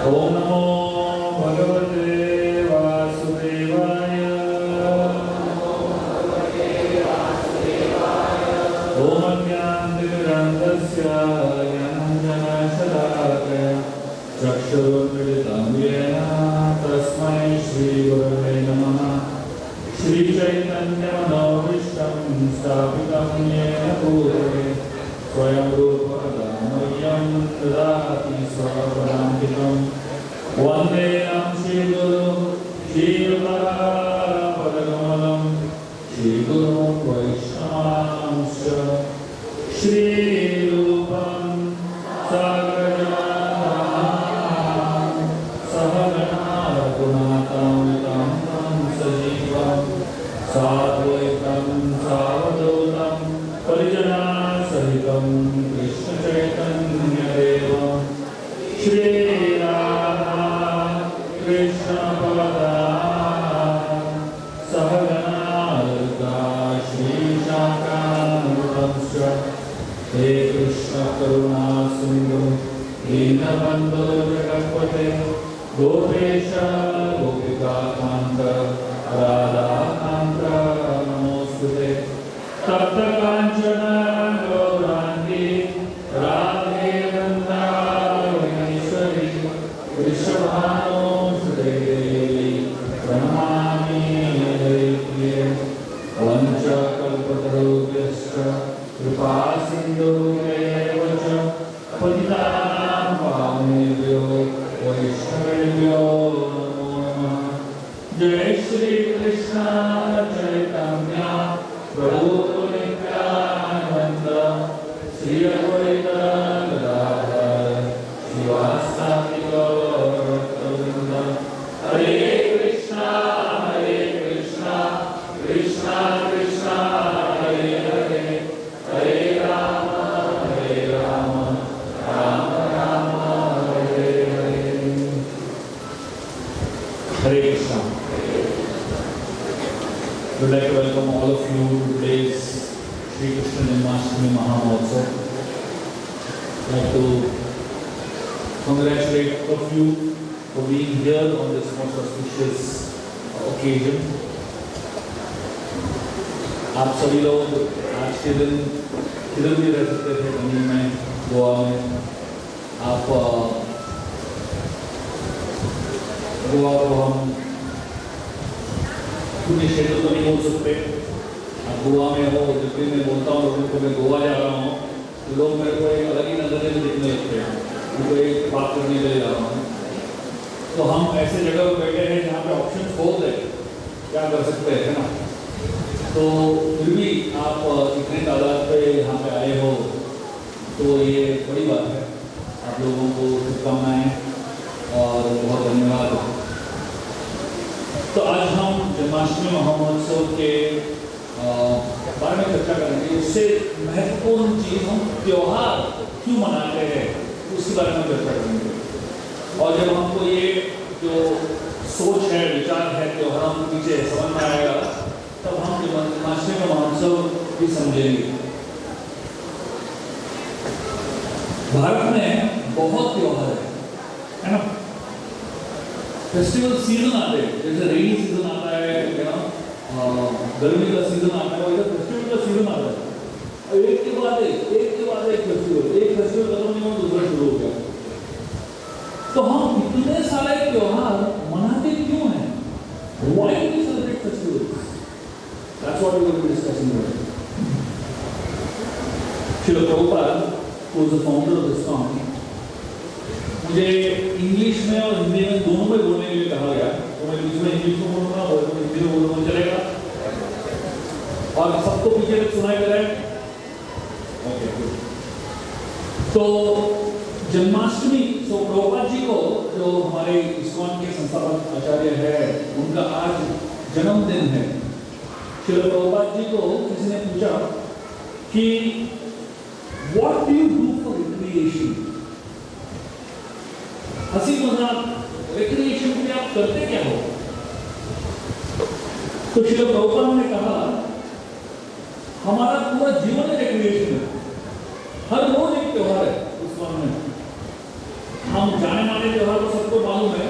ओम ओम ज्ञानतिमिरन्धस्य ज्ञानाञ्जनशलाकया चक्षुरुन्मिलितं येन तस्मै श्रीगुरवे नमः। श्रीचैतन्यमनोभीष्टं स्थापितं येन भूतले स्वयं रूपकदा मह्यं ददाति स्वपदान्तिकं। वन्देऽहं श्रीगुरुं श्रीयुतापदकमलं श्रीगुरुं वैष्णवांश्च श्रीरूपं साग्रजातं सहगणा रघुनाथान्वितं सजीवं साद्वैतं सावधूतं परिजनसहितं कृष्णचैतन्यदेवं श्रीराधा कृष्णपदा सहगणा ललिता श्रीशाखान्वितंश्च हे कृष्ण करुणा सिन्धु दीनबन्धो जगत्पते गोपेश गोपिकान्त राधाकान्त नमोऽस्तुते। तप्त काञ्चन गौराङ्गी राधे वृन्दावनेश्वरी वृषभानुसुते देवी प्रणमामि हरिप्रिये। वञ्चकल्पतरुभ्यश्च कृपा सिन्धुभ्येव च पतितानां पावनेभ्यो वैष्णवेभ्यो नमो नमः। जय श्री कृष्ण चैतन्य प्रभु नित्यानंद श्री अद्वैत गदाधर श्रीवासादि गौरभक्तवृंद। हरे कृष्णा कृष्णा कृष्णा हरे हरे हरे राम राम राम हरे हरे। हरे Krishna. We'd like to welcome all of you to today's Shri Krishna Janmashtami Mahamotsav. I'd like to congratulate all of you for being here on this most auspicious occasion. आप सभी लोग आज के दिन किधर भी रह सकते थे, पंजीम में, गोवा में। आप गोवा को हम पूरे क्षेत्र तो नहीं बोल सकते। अब गोवा में हो, जब भी मैं बोलता हूँ लोगों को मैं गोवा जा रहा हूँ तो लोग मेरे को एक अलग ही नजरिए से दिखने लगते हैं, उनको एक बात करने के लिए जा रहा हूँ। तो हम ऐसे जगह पर बैठे हैं जहाँ पे ऑप्शन बहुत है, क्या कर सकते हैं, है ना। तो फिर भी आप इतने तादाद पे यहाँ पे आए हो तो ये बड़ी बात है। आप लोगों को शुभकामनाएँ और बहुत धन्यवाद। तो आज हम जन्माष्टमी महोत्सव के बारे में चर्चा करेंगे। उससे महत्वपूर्ण चीज हम त्योहार क्यों मनाते हैं उसके बारे में चर्चा करेंगे। और जब हमको ये जो सोच है, विचार है त्योहारों के पीछे समझ में आएगा तब हम जन्माष्टमी का महोत्सव भी समझेंगे। भारत में बहुत त्योहार है ना। फेस्टिवल सीजन आते हैं, जैसे रेनी सीजन आता है, गर्मी का सीजन आता है, वैसे फेस्टिवल का सीजन आता है। और एक के बाद एक फेस्टिवल, एक फेस्टिवल खत्म नहीं हुआ दूसरा शुरू हो गया। तो हम इतने सारे त्योहार मनाते क्यों हैं? Why do we celebrate festivals? That's what we will be discussing today. Srila Prabhupada, who is the founder of this song, मुझे इंग्लिश में और हिंदी में दोनों में बोलने के लिए कहा गया, तो मैं बीच में इंग्लिश में बोलूँगा और हिंदी में बोलूँगा, चलेगा। और सबको पीछे तक सुनाई दे रहा है? Okay, good. तो जन्माष्टमी, तो प्रभुपाद जी को, जो हमारे इस्कॉन के संस्थापक आचार्य है, उनका आज जन्मदिन है। श्रील प्रभुपाद जी को किसी ने पूछा कि what do you do for recreation? हंसी मजाक रिक्रिएशन के लिए आप करते क्या हो? तो श्रील प्रभुपाद ने कहा हमारा पूरा जीवन रिक्रिएशन है। हर रोज एक त्योहार है उस में। हम जाने माने त्योहार को सबको मालूम है,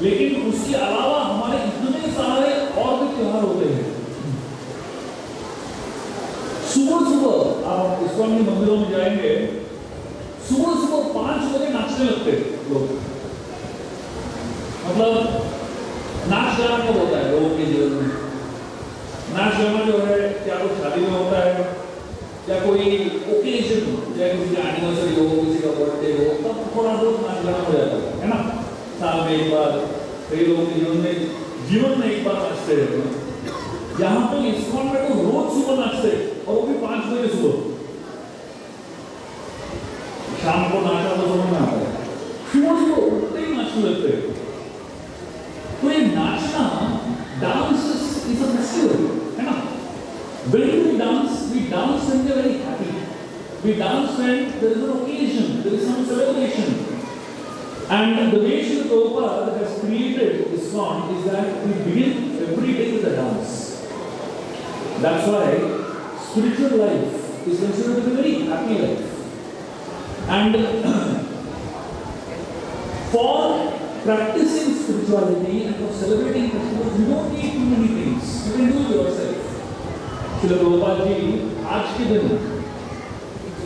लेकिन उसके अलावा हमारे इतने सारे और भी त्योहार होते हैं। सुबह सुबह आप इस्कॉन के मंदिरों में जाएंगे, सुबह सुबह 5 बजे नाचने लगते लोग। मतलब नाच गाना कब होता है लोगों के जीवन में? नाच गाना जो है क्या कोई शादी में होता है, या कोई ओकेजन, या किसी का एनिवर्सरी हो, किसी का बर्थडे हो, तब थोड़ा बहुत नाच गाना हो जाता है ना। साल में एक बार, कई लोगों के जीवन में एक बार नाचते रहते हैं। यहाँ पे इस्कॉन में तो रोज सुबह नाचते, और वो भी 5 बजे सुबह। शाम को नाचा तो समझ में आता है, सुबह सुबह उठते ही नाचने लगते हैं। तो ये नाचना, डांस इज अ फेस्टिवल, है ना। When we dance when we are very happy. We dance when there is an occasion, there is some celebration. And the way Srila Prabhupada has created ISKCON is that we begin every day with a dance. That's why spiritual life is considered to be a very happy life. And for practicing spirituality and for celebrating festivals, you don't need too many things. You can do it yourself. Srila Prabhupada ji आज के दिन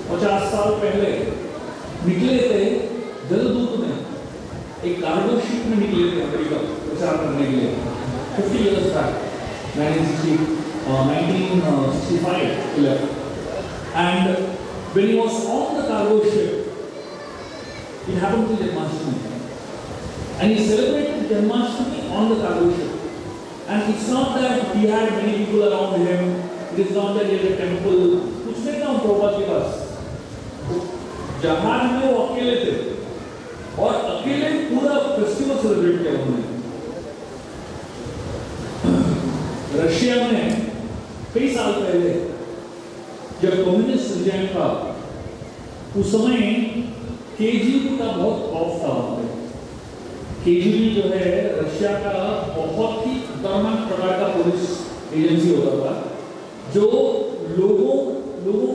50 साल पहले निकले थे जलदूत में, एक cargo ship में निकले थे अमेरिका प्रचार करने के लिए 50 years back, 1965. And when he was on the cargo ship, it happened to Janmashtami, and he celebrated Janmashtami on the cargo ship. And it's not that he had many people around him. It is not that he had a temple. कुछ नहीं था प्रभुपाद के पास। जहाज में वो अकेले थे, और अकेले पूरा फेस्टिवल सेलिब्रेट किया उन्होंने। रशिया में कई साल पहले जब कम्युनिस्ट रिजाइन था, उस समय केजीबी का बहुत खौफ था वहां पे। केजीबी जो है रशिया का बहुत ही खतरनाक प्रकार का पुलिस एजेंसी होता था, जो लोगों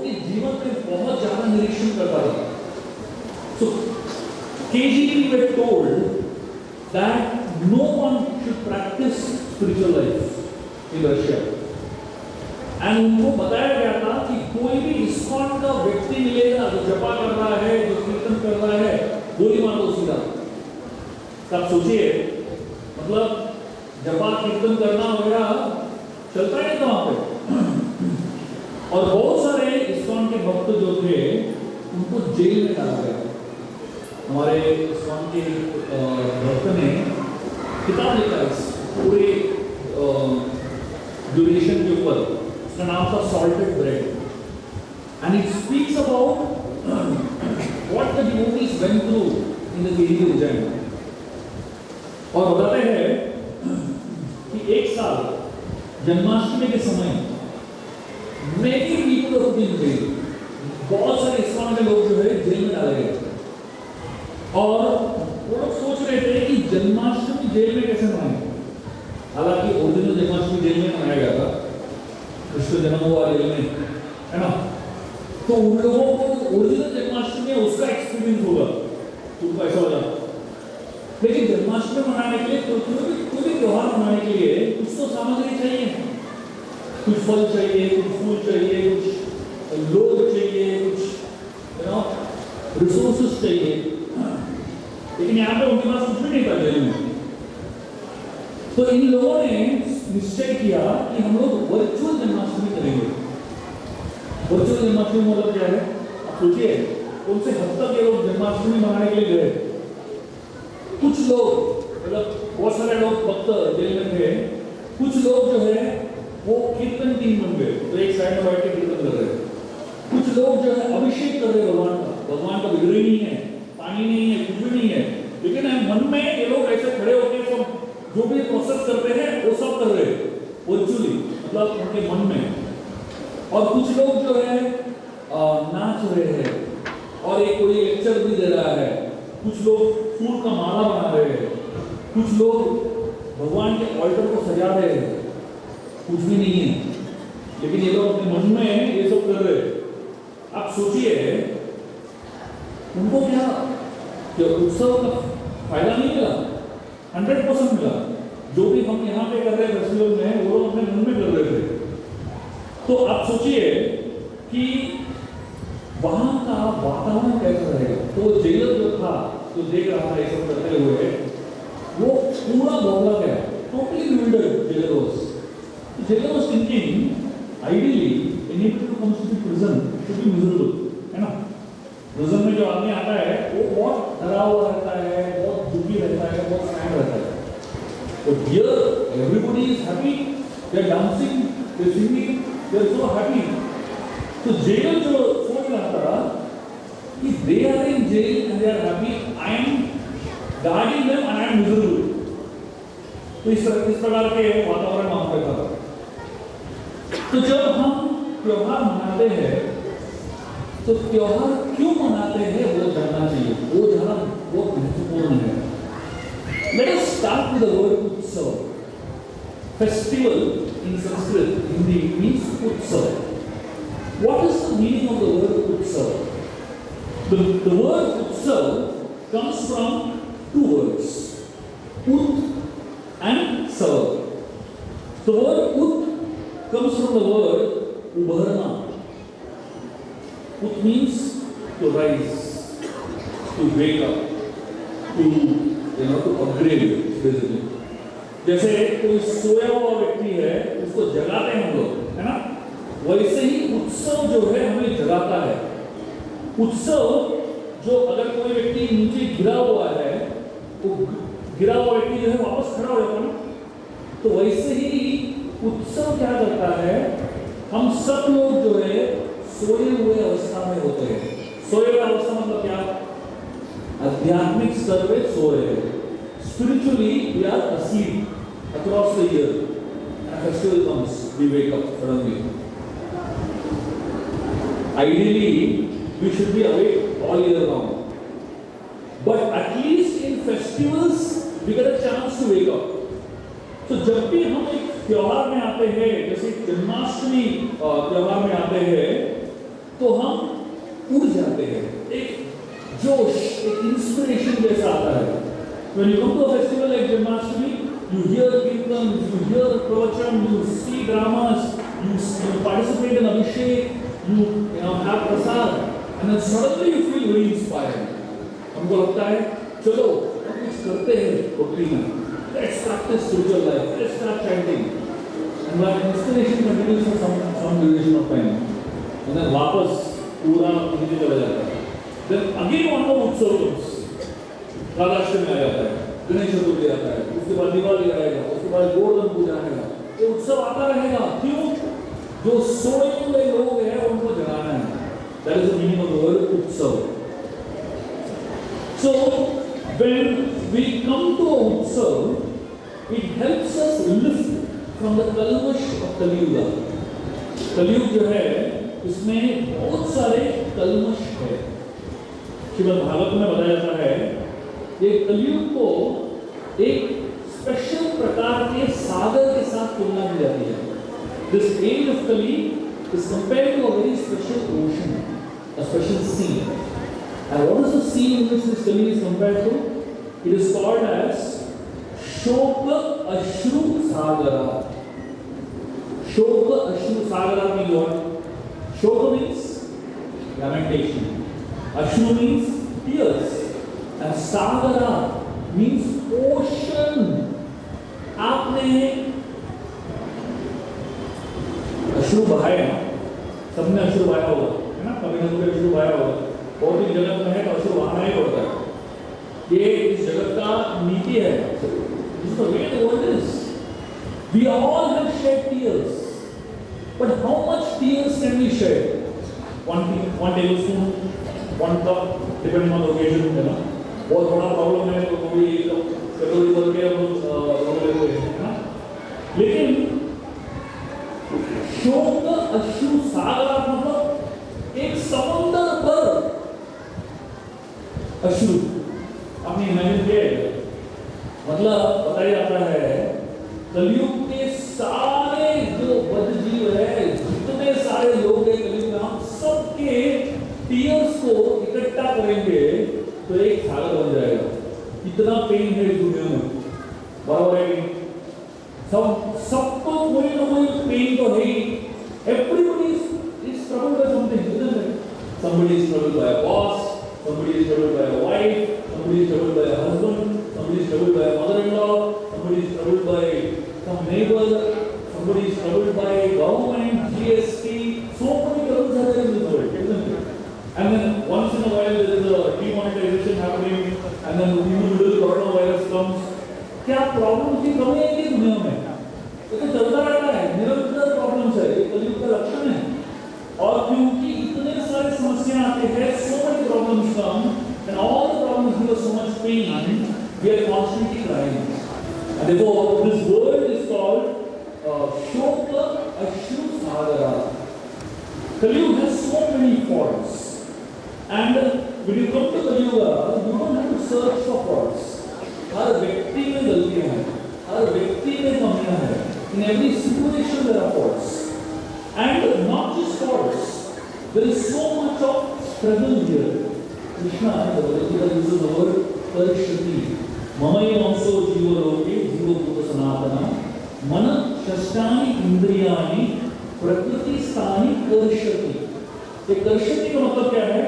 के जीवन में बहुत ज्यादा निरीक्षण करता था। So KGB were told that no one should practice spiritual life in Russia. And उनको बताया गया था कि कोई भी इस्कॉन का व्यक्ति मिलेगा जो जपा कर रहा है, जो कीर्तन कर रहा है, गोली मार दो सीधा। तब सोचिए, मतलब जपा कीर्तन करना वगैरह चलता है तो वहां पे। और बहुत सारे इस्कॉन के भक्त जो थे उनको जेल में डाला गया। हमारे इस्कॉन के भक्त ने किताब लिखा इस पूरे ड्यूरेशन के ऊपर, उसका नाम था salted bread, and it speaks about what the devotees went through in the KGB regime. और बताते हैं कि एक साल जन्माष्टमी के समय many people have been jail, बहुत सारे इस्कॉन के लोग जो है जेल में डाले गए। और वो लोग सोच रहे थे कि जन्माष्टमी जेल में कैसे मनाएंगे। हालांकि ओरिजिनल जन्माष्टमी जेल में मनाया गया था, कृष्ण जन्म हुआ जेल में, है ना। तो उन लोगों को ओरिजिनल जन्माष्टमी है उसका एक्सपीरियंस होगा, उनको ऐसा होगा। लेकिन जन्माष्टमी मनाने के लिए, कोई भी त्योहार मनाने के लिए कुछ तो सामग्री चाहिए, कुछ फल चाहिए, कुछ फूल चाहिए, कुछ लोग चाहिए, कुछ रिसोर्सेस चाहिए। लेकिन यहाँ पे उनके पास कुछ भी नहीं था जेल में। तो इन लोगों ने निश्चय किया कि हम लोग वर्चुअल जन्माष्टमी करेंगे। वर्चुअल जन्माष्टमी मतलब क्या है? आप सोचिए, उनसे हद तक ये लोग जन्माष्टमी मनाने के लिए गए। कुछ लोग, मतलब बहुत सारे लोग भक्त जेल में थे, कुछ लोग जो है वो कीर्तन टीम बन गए, तो एक साइड में बैठ के कीर्तन कर रहे। कुछ लोग जो है अभिषेक कर रहे भगवान का विग्रह नहीं है, पानी नहीं है, कुछ भी नहीं है, लेकिन मन में ये लोग ऐसे खड़े होकर सब जो भी प्रोसेस करते हैं वो सब कर रहे वर्चुअली, मतलब उनके मन में। और कुछ लोग जो है नाच रहे हैं, और एक कोई लेक्चर भी दे रहा है, कुछ लोग फूल का माला बना रहे हैं, कुछ लोग भगवान के ऑल्टर को सजा रहे हैं, कुछ भी नहीं है, लेकिन ये लोग अपने मन में ये सब कर रहे हैं। आप सोचिए, उनको क्या उत्सव का फायदा नहीं मिला? 100% मिला। जो भी हम यहाँ पे कर रहे हैं फेस्टिवल में, वो लोग अपने मन में कर रहे थे। तो आप सोचिए कि का वातावरण कैसा रहेगा। तो जेलर जो था, जो देख रहा था ये सब करते हुए, वो पूरा बौखला गया, totally bewildered jailer was. Jailer was thinking, ideally, anybody who comes to the prison should be miserable, है ना? prison में जो आदमी आता है, वो बहुत डरा हुआ रहता है, बहुत दुखी रहता है, बहुत sad रहता है. But here, everybody is happy. They are dancing, they are singing, they are so happy. तो jailer जो सोच रहा था कि they are in jail and they are happy, I am guarding them and I am miserable. तो इस प्रकार के वातावरण वहाँ पे था. तो जब हम त्योहार मनाते हैं, तो त्योहार क्यों मनाते हैं वो जानना चाहिए, वो जानना बहुत महत्वपूर्ण है. Let us start with the word उत्सव. Festival in Sanskrit, Hindi means उत्सव. What is the meaning of the word उत्सव? The word उत्सव comes from two words, ut and sav. The word ut comes from the word ubharna. Ut means to rise, to wake up, to upgrade basically. जैसे कोई सोया हुआ व्यक्ति है, उसको जगाते हैं हम लोग, है ना? वैसे ही उत्सव जो है हमें जगाता है. उत्सव जो अगर कोई व्यक्ति नीचे गिरा हुआ है, वो गिरा हुआ व्यक्ति जो है वापस खड़ा हो जाता है ना. तो वैसे ही उत्सव क्या करता है, हम सब लोग जो है सोए हुए अवस्था में होते हैं. सोए हुए अवस्था मतलब क्या? आध्यात्मिक स्तर पे सो रहे हैं. Spiritually we are asleep across the year. And festival comes, we wake up suddenly. Ideally, we should be awake all year round. But at least in festivals, we get a chance to wake up. तो जब भी हम एक त्योहार में आते हैं, जैसे जन्माष्टमी त्योहार में आते हैं, तो हम उड़ जाते हैं. एक जोश, एक इंस्पिरेशन जैसा आता है. When you come to a festival like Janmashtami, you hear kirtans, you hear pravachan, you see dramas, you participate in abhishek, you have prasad, and then suddenly you feel very inspired. हमको लगता है चलो हम कुछ करते हैं भक्ति में. Let's practice spiritual life. Let's start chanting. And that inspiration continues for some duration of time. And then वापस पूरा नीचे चला जाता है. Then again one more उत्सव comes. राधाष्टमी आ जाता है, गणेश चतुर्थी आता है, उसके बाद दिवाली आएगा, उसके बाद गोवर्धन पूजा आएगा. ये उत्सव आता रहेगा. क्यों? जो सोए हुए लोग हैं उनको जगाना है. That is the meaning of the word उत्सव. So when we come to a उत्सव, it helps us lift from the kalmash of Kaliyuga. कलयुग जो है इसमें बहुत सारे कलमश है. श्रीमद् भागवत में बताया जाता है ये कलयुग को एक स्पेशल प्रकार के सागर के साथ तुलना की जाती है. This age of Kali is compared to a very special ocean, a special sea. And what is the sea in which this Kali is compared to? It is called as Shoka Ashru Sagara. Shoka Ashru Sagara means what? Shoka means lamentation. Ashru means tears. And Sagara means ocean. आपने अश्रु बहाए ना, सबने अश्रु बहाया होगा, है ना? कभी ना कभी अश्रु बहाया होगा. बहुत ही जगत में है तो अश्रु बहाना ही पड़ता है. ये इस जगत का नीति है. This is the way the world is. We all have shed tears, but how much tears can we shed? One tablespoon, one cup, depending on the occasion, है ना? बहुत बड़ा प्रॉब्लम है तो कोई कटोरी भर के हम रोक लेते हैं, है ना? लेकिन शोक अश्रु सागर मतलब एक समुद्र पर अश्रु. आपने इमेजिन किया है? मतलब बताया जाता है कलयुग के सारे जो बद्धजीव है, जितने सारे लोग हैं कलयुग में, हम सबके टीयर्स को इकट्ठा करेंगे तो एक सागर बन जाएगा. इतना पेन है इस दुनिया में, बराबर है. सबको कोई ना कोई पेन तो है ही. Everybody is troubled by something, isn't it? Somebody is troubled by a boss, somebody is troubled by a wife, somebody is troubled by a husband, somebody is troubled by a mother-in-law, somebody is troubled by some neighbor, somebody is troubled by government, GST. So many troubles are there in this world, isn't it? And then once in a while there is a demonetization happening, and then in the middle coronavirus comes. क्या problem की कमी है कि दुनिया में? ये तो चलता रहता है, निरंतर प्रॉब्लम्स है, ये कलयुग का लक्षण है। और क्योंकि इतने सारे समस्याएं आते हैं, so many problems come, and all the problems give us so much pain, we are constantly crying. And therefore, this word is called Shoka Ashru Sagara. Kalyuga has so many faults, and when you come to Kalyuga, you don't have to search for faults. हर व्यक्ति में गलतियां हैं, हर व्यक्ति में कमियां हैं. In every situation there are faults, and not just faults. There is so much of struggle here. Krishna, the Bhagavad Gita uses the word karishati. Mamayamso jiva loke jiva bhuta sanatana mana shashtani indriyani prakriti sthani karishati. ये karishati का मतलब क्या है?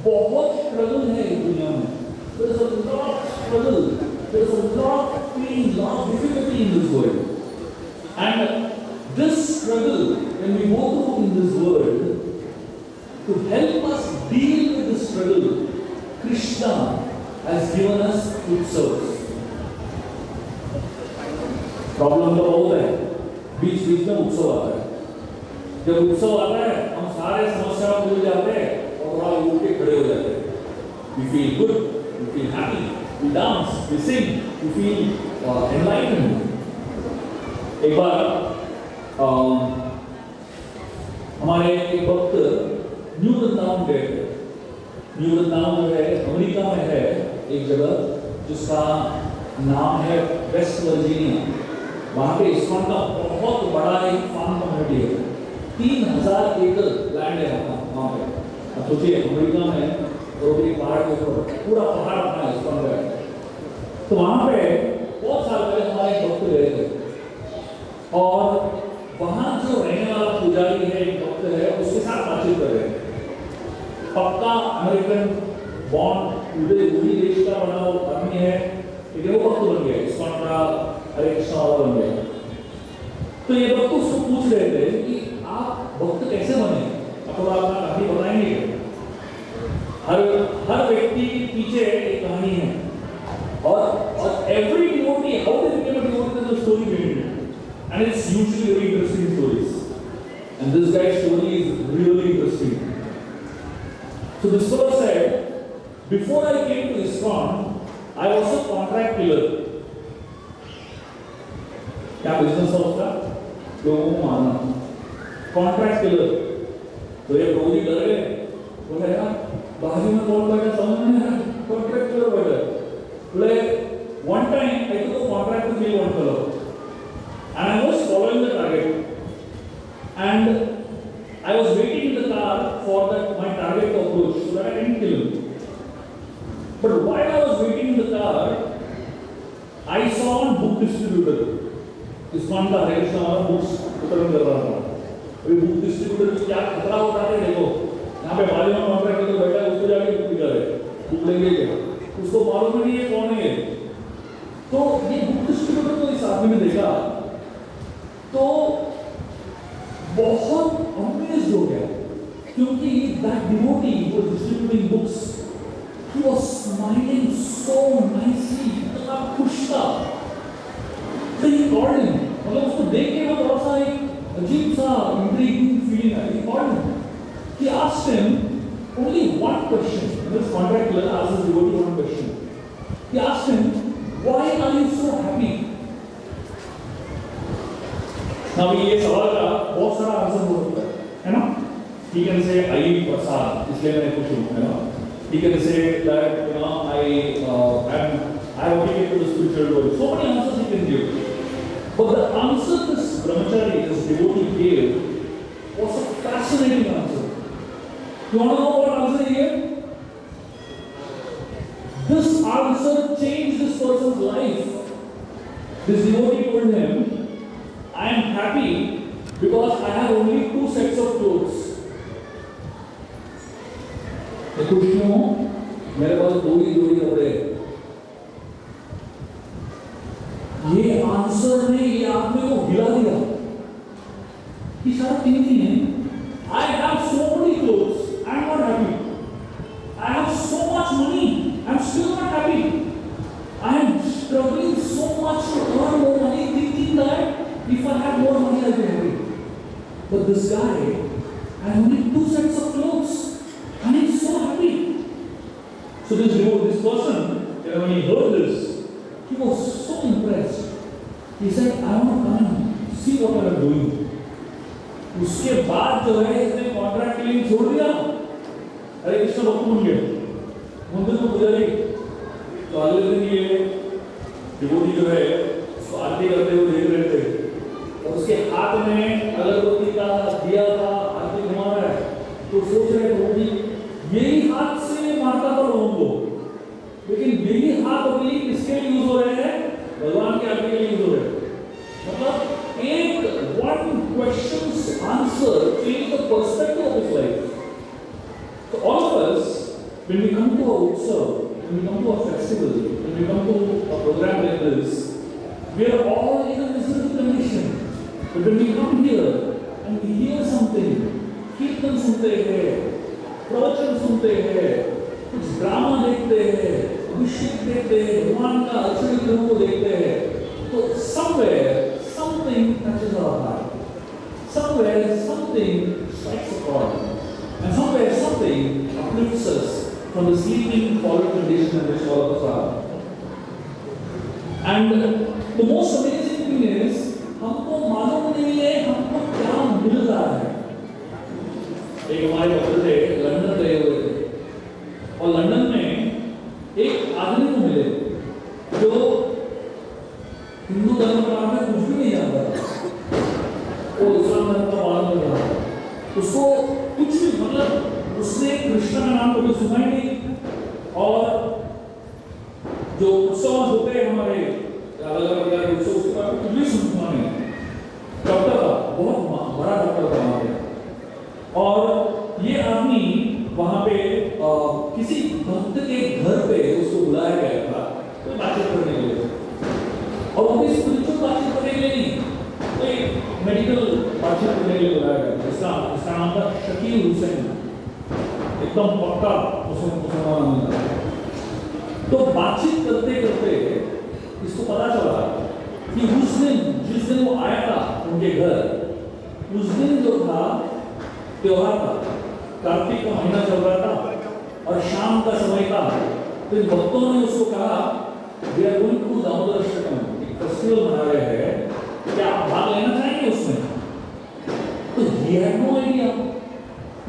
बहुत struggle है इस दुनिया में. There is a lot of struggle, there is a lot of pain, lot of difficulty in this world. And this struggle, when we go through in this world, to help us deal with this struggle, Krishna has given us उत्सव. Problem तो बहुत है, बीच बीच में उत्सव आता है. जब उत्सव आता है, हम सारे समस्याओं भूल जाते हैं और थोड़ा उठ के खड़े हो जाते हैं. We feel good. We feel happy, we dance, we sing, we feel enlightened. एक बार हमारे एक वक्त न्यू वृंदावन गए थे. न्यू वृंदावन जो है अमेरिका में है एक जगह जिसका नाम है वेस्ट वर्जीनिया. वहाँ पे इस्कॉन का बहुत बड़ा एक फार्म कम्युनिटी है. 3000 एकड़ लैंड है वहाँ पे. अब सोचिए अमेरिका में रोटी पहाड़ के ऊपर पूरा पहाड़ अपना इस्कॉन का है. तो वहाँ पे बहुत साल पहले हमारे एक भक्त गए थे और वहाँ जो रहने वाला पुजारी है, एक भक्त है, उसके साथ बातचीत कर रहे थे. पक्का अमेरिकन बॉन्ड उसी देश का बना हुआ आदमी है, लेकिन वो भक्त बन गया, इस्कॉन का हरे कृष्णा वाला बन गया. तो ये भक्त उसको पूछ रहे थे कि आप भक्त कैसे बने? अब आप कहानी बताएंगे. हर व्यक्ति के पीछे एक कहानी है और every devotee, how they became a devotee, there's a story behind it, and it's usually very interesting stories. And this guy's story is really interesting. So this fellow said, before I came to ISKCON, I was a contract killer. क्या business था उसका? लोगों को मारना. Contract killer. तो ये प्रभु जी डर गए. बोले यार बाजू में कौन बैठा समझ में नहीं आया. कॉन्ट्रैक्ट किलर बैठा. बोले one time I took a contract to kill one fellow, and I was following the target, and I was waiting in the car for that my target to approach so that I can kill him. But while I was waiting in the car, I saw one book distributor. ISKCON का हरे कृष्णा वाला books वितरण कर रहा था. अभी book distributor की क्या खतरा होता है देखो. यहाँ पे बाजू में कॉन्ट्रैक्ट तो बैठा है, उसको जाके बुक दिखा रहे. बुक लेंगे क्या? उसको मालूम नहीं है कौन है. तो ये बुक डिस्ट्रीब्यूटर को इस आदमी ने देखा तो बहुत अमेज्ड हो गया, क्योंकि that devotee who was distributing books, he was smiling so nicely, इतना खुश था. So he called him. मतलब उसको देख के वो थोड़ा सा एक अजीब सा intriguing feeling आया. He called him. He asked him only one question. This contract killer asked his devotee one question. He asked him, "Why are you so happy?" Now ये सवाल का बहुत सारा आंसर हो सकता है ना? He can say, "I eat prasad, इसलिए मैं खुश हूँ," है ना? He can say that, you know, I want to get to the spiritual world. So many answers he can give. But the answer this brahmachari, this devotee gave was a fascinating answer. You want to know what answer he gave? This answer changed this person's life. This devotee told him, I am happy because I have only 2 sets of clothes. मैं खुश क्यों हूँ? मेरे पास दो ही जोड़ी कपड़े। ये answer ने ये आदमी को हिला दिया कि शायद thinking, I have so many clothes, I am not happy. I have so much money, I am still not happy. I am struggling so much to earn more money, thinking that if I have more money, I'll be happy. But this guy has only 2 sets of clothes, and he's so happy. So this person, when he heard this, he was so impressed. He said, I want to come and see what you are doing. उसके बाद जो है इसने contract के लिए छोड़ दिया। अरे कृष्ण भक्त बन गए, मंदिर में पुजारी। तो अगले दिन ये डिवोटी जो है उसको आरती करते हुए देख रहे थे और उसके हाथ में अगरबत्ती का दिया था, आरती घुमा रहा है। तो सोच रहे थे यही हाथ से मारता था लोगों को, लेकिन यही हाथ अभी किसके लिए यूज हो रहे हैं? भगवान की आरती के लिए यूज हो रहे हैं। मतलब एक one question's answer change the perspective of his life. So all of us, when we come to a utsav, when we come to a festival, when we come to a program like this, we are all in a miserable condition. But when we come here and we hear something, कीर्तन सुनते हैं, प्रवचन सुनते हैं, कुछ drama देखते हैं, अभिषेक देखते हैं, भगवान का अच्छे गुणों को देखते हैं, तो somewhere something touches our heart. Somewhere something strikes a chord. And somewhere something uplifts us from the sleeping, fallen condition in which all of us are. And the most amazing thing is, हमको मालूम नहीं है हमको क्या मिल रहा है। एक हमारे डॉक्टर थे, लंदन गए हुए थे और लंदन में एक आदमी को मिले जो हिंदू धर्म के बारे में कुछ भी नहीं जानता था, वो इस्लाम धर्म का पालन कर रहा था। उसको कुछ भी मतलब उसने कृष्ण का नाम कभी सुना ही नहीं और जो उत्सव होते हैं हमारे अलग अलग प्रकार के उत्सव उसके बारे में कुछ भी सुना नहीं। डॉक्टर था, बहुत बड़ा डॉक्टर था वहाँ पे और ये आदमी वहाँ पे किसी भक्त के घर पे उसको बुलाया गया था तो बातचीत करने के लिए और वो भी स्पिरिचुअल बातचीत करने के लिए नहीं, कोई मेडिकल बातचीत करने के लिए बुलाया गया। इसका नाम था शकील हुसैन, एकदम पक्का मुसलमान आदमी था। तो बातचीत करते करते इसको पता चला कि उस दिन जिस दिन वो आया था उनके घर, उस दिन जो था त्योहार था, कार्तिक का महीना चल रहा था और शाम का समय था। तो इन भक्तों ने उसको कहा we are going to Damodarashtakam, festival मना रहे हैं, क्या आप भाग लेना चाहेंगे उसमें? तो ये है नो आइडिया।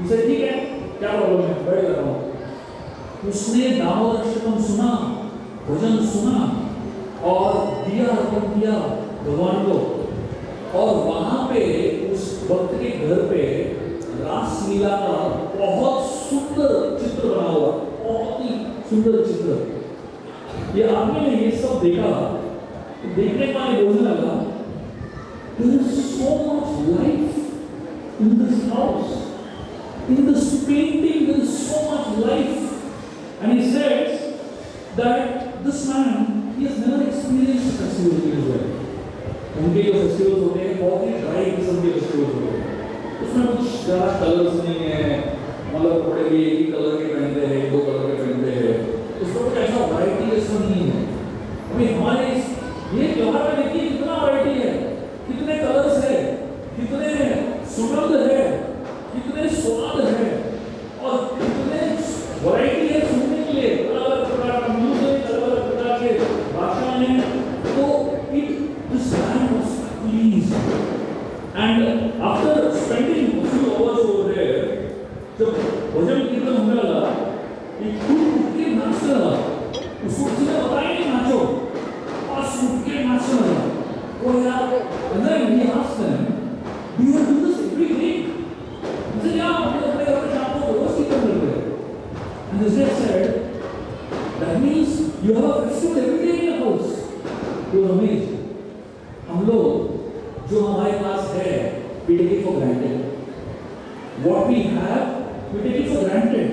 इसे ठीक है, क्या प्रॉब्लम है, बैठ जाता हूँ। उसने दामोदराष्टकम सुना, भजन सुना और दिया अर्पण किया भगवान को और वहां पे उस भक्त के घर पे रास लीला का बहुत सुंदर चित्र बना हुआ, बहुत ही सुंदर चित्र। ये आदमी ने ये सब देखा, देखने के बाद बोलने लगा there is so much life in this house, in this painting there is so much life. And he says that this man he has never experienced festival in his life. उनके जो फेस्टिवल्स होते हैं बहुत ही dry किस्म के festivals होते हैं, उसमें कुछ ज़्यादा कलर्स नहीं है, मतलब कपड़े भी एक ही कलर के पहनते हैं, दो कलर के पहनते हैं, उसमें कुछ ऐसा वैरायटी जैसा नहीं है। अभी हमारे ये त्योहार में देखिए कितना वैरायटी है, कितने कलर्स है, कितने सुगंध है, कितने स्वाद है और कितने वैरायटी है सुनने के लिए, अलग अलग प्रकार का म्यूजिक, अलग अलग प्रकार के भाषा हैं। तो this man was pleased, and after spending a few hours over there, जब भजन कीर्तन होने लगा, एक उठ के नाचने लगा, उसको किसी ने बताया नहीं नाचो, बस उठ के नाचने लगा। वो यार, and then he asked them, do you do this every day? He said, yeah, हम अपने घर पे शाम को रोज कीर्तन करते हैं। And this guy said, that means you have a festival every day in your house. He was amazed. हम लोग जो हमारे पास है we take it for granted. What we have we take it for granted.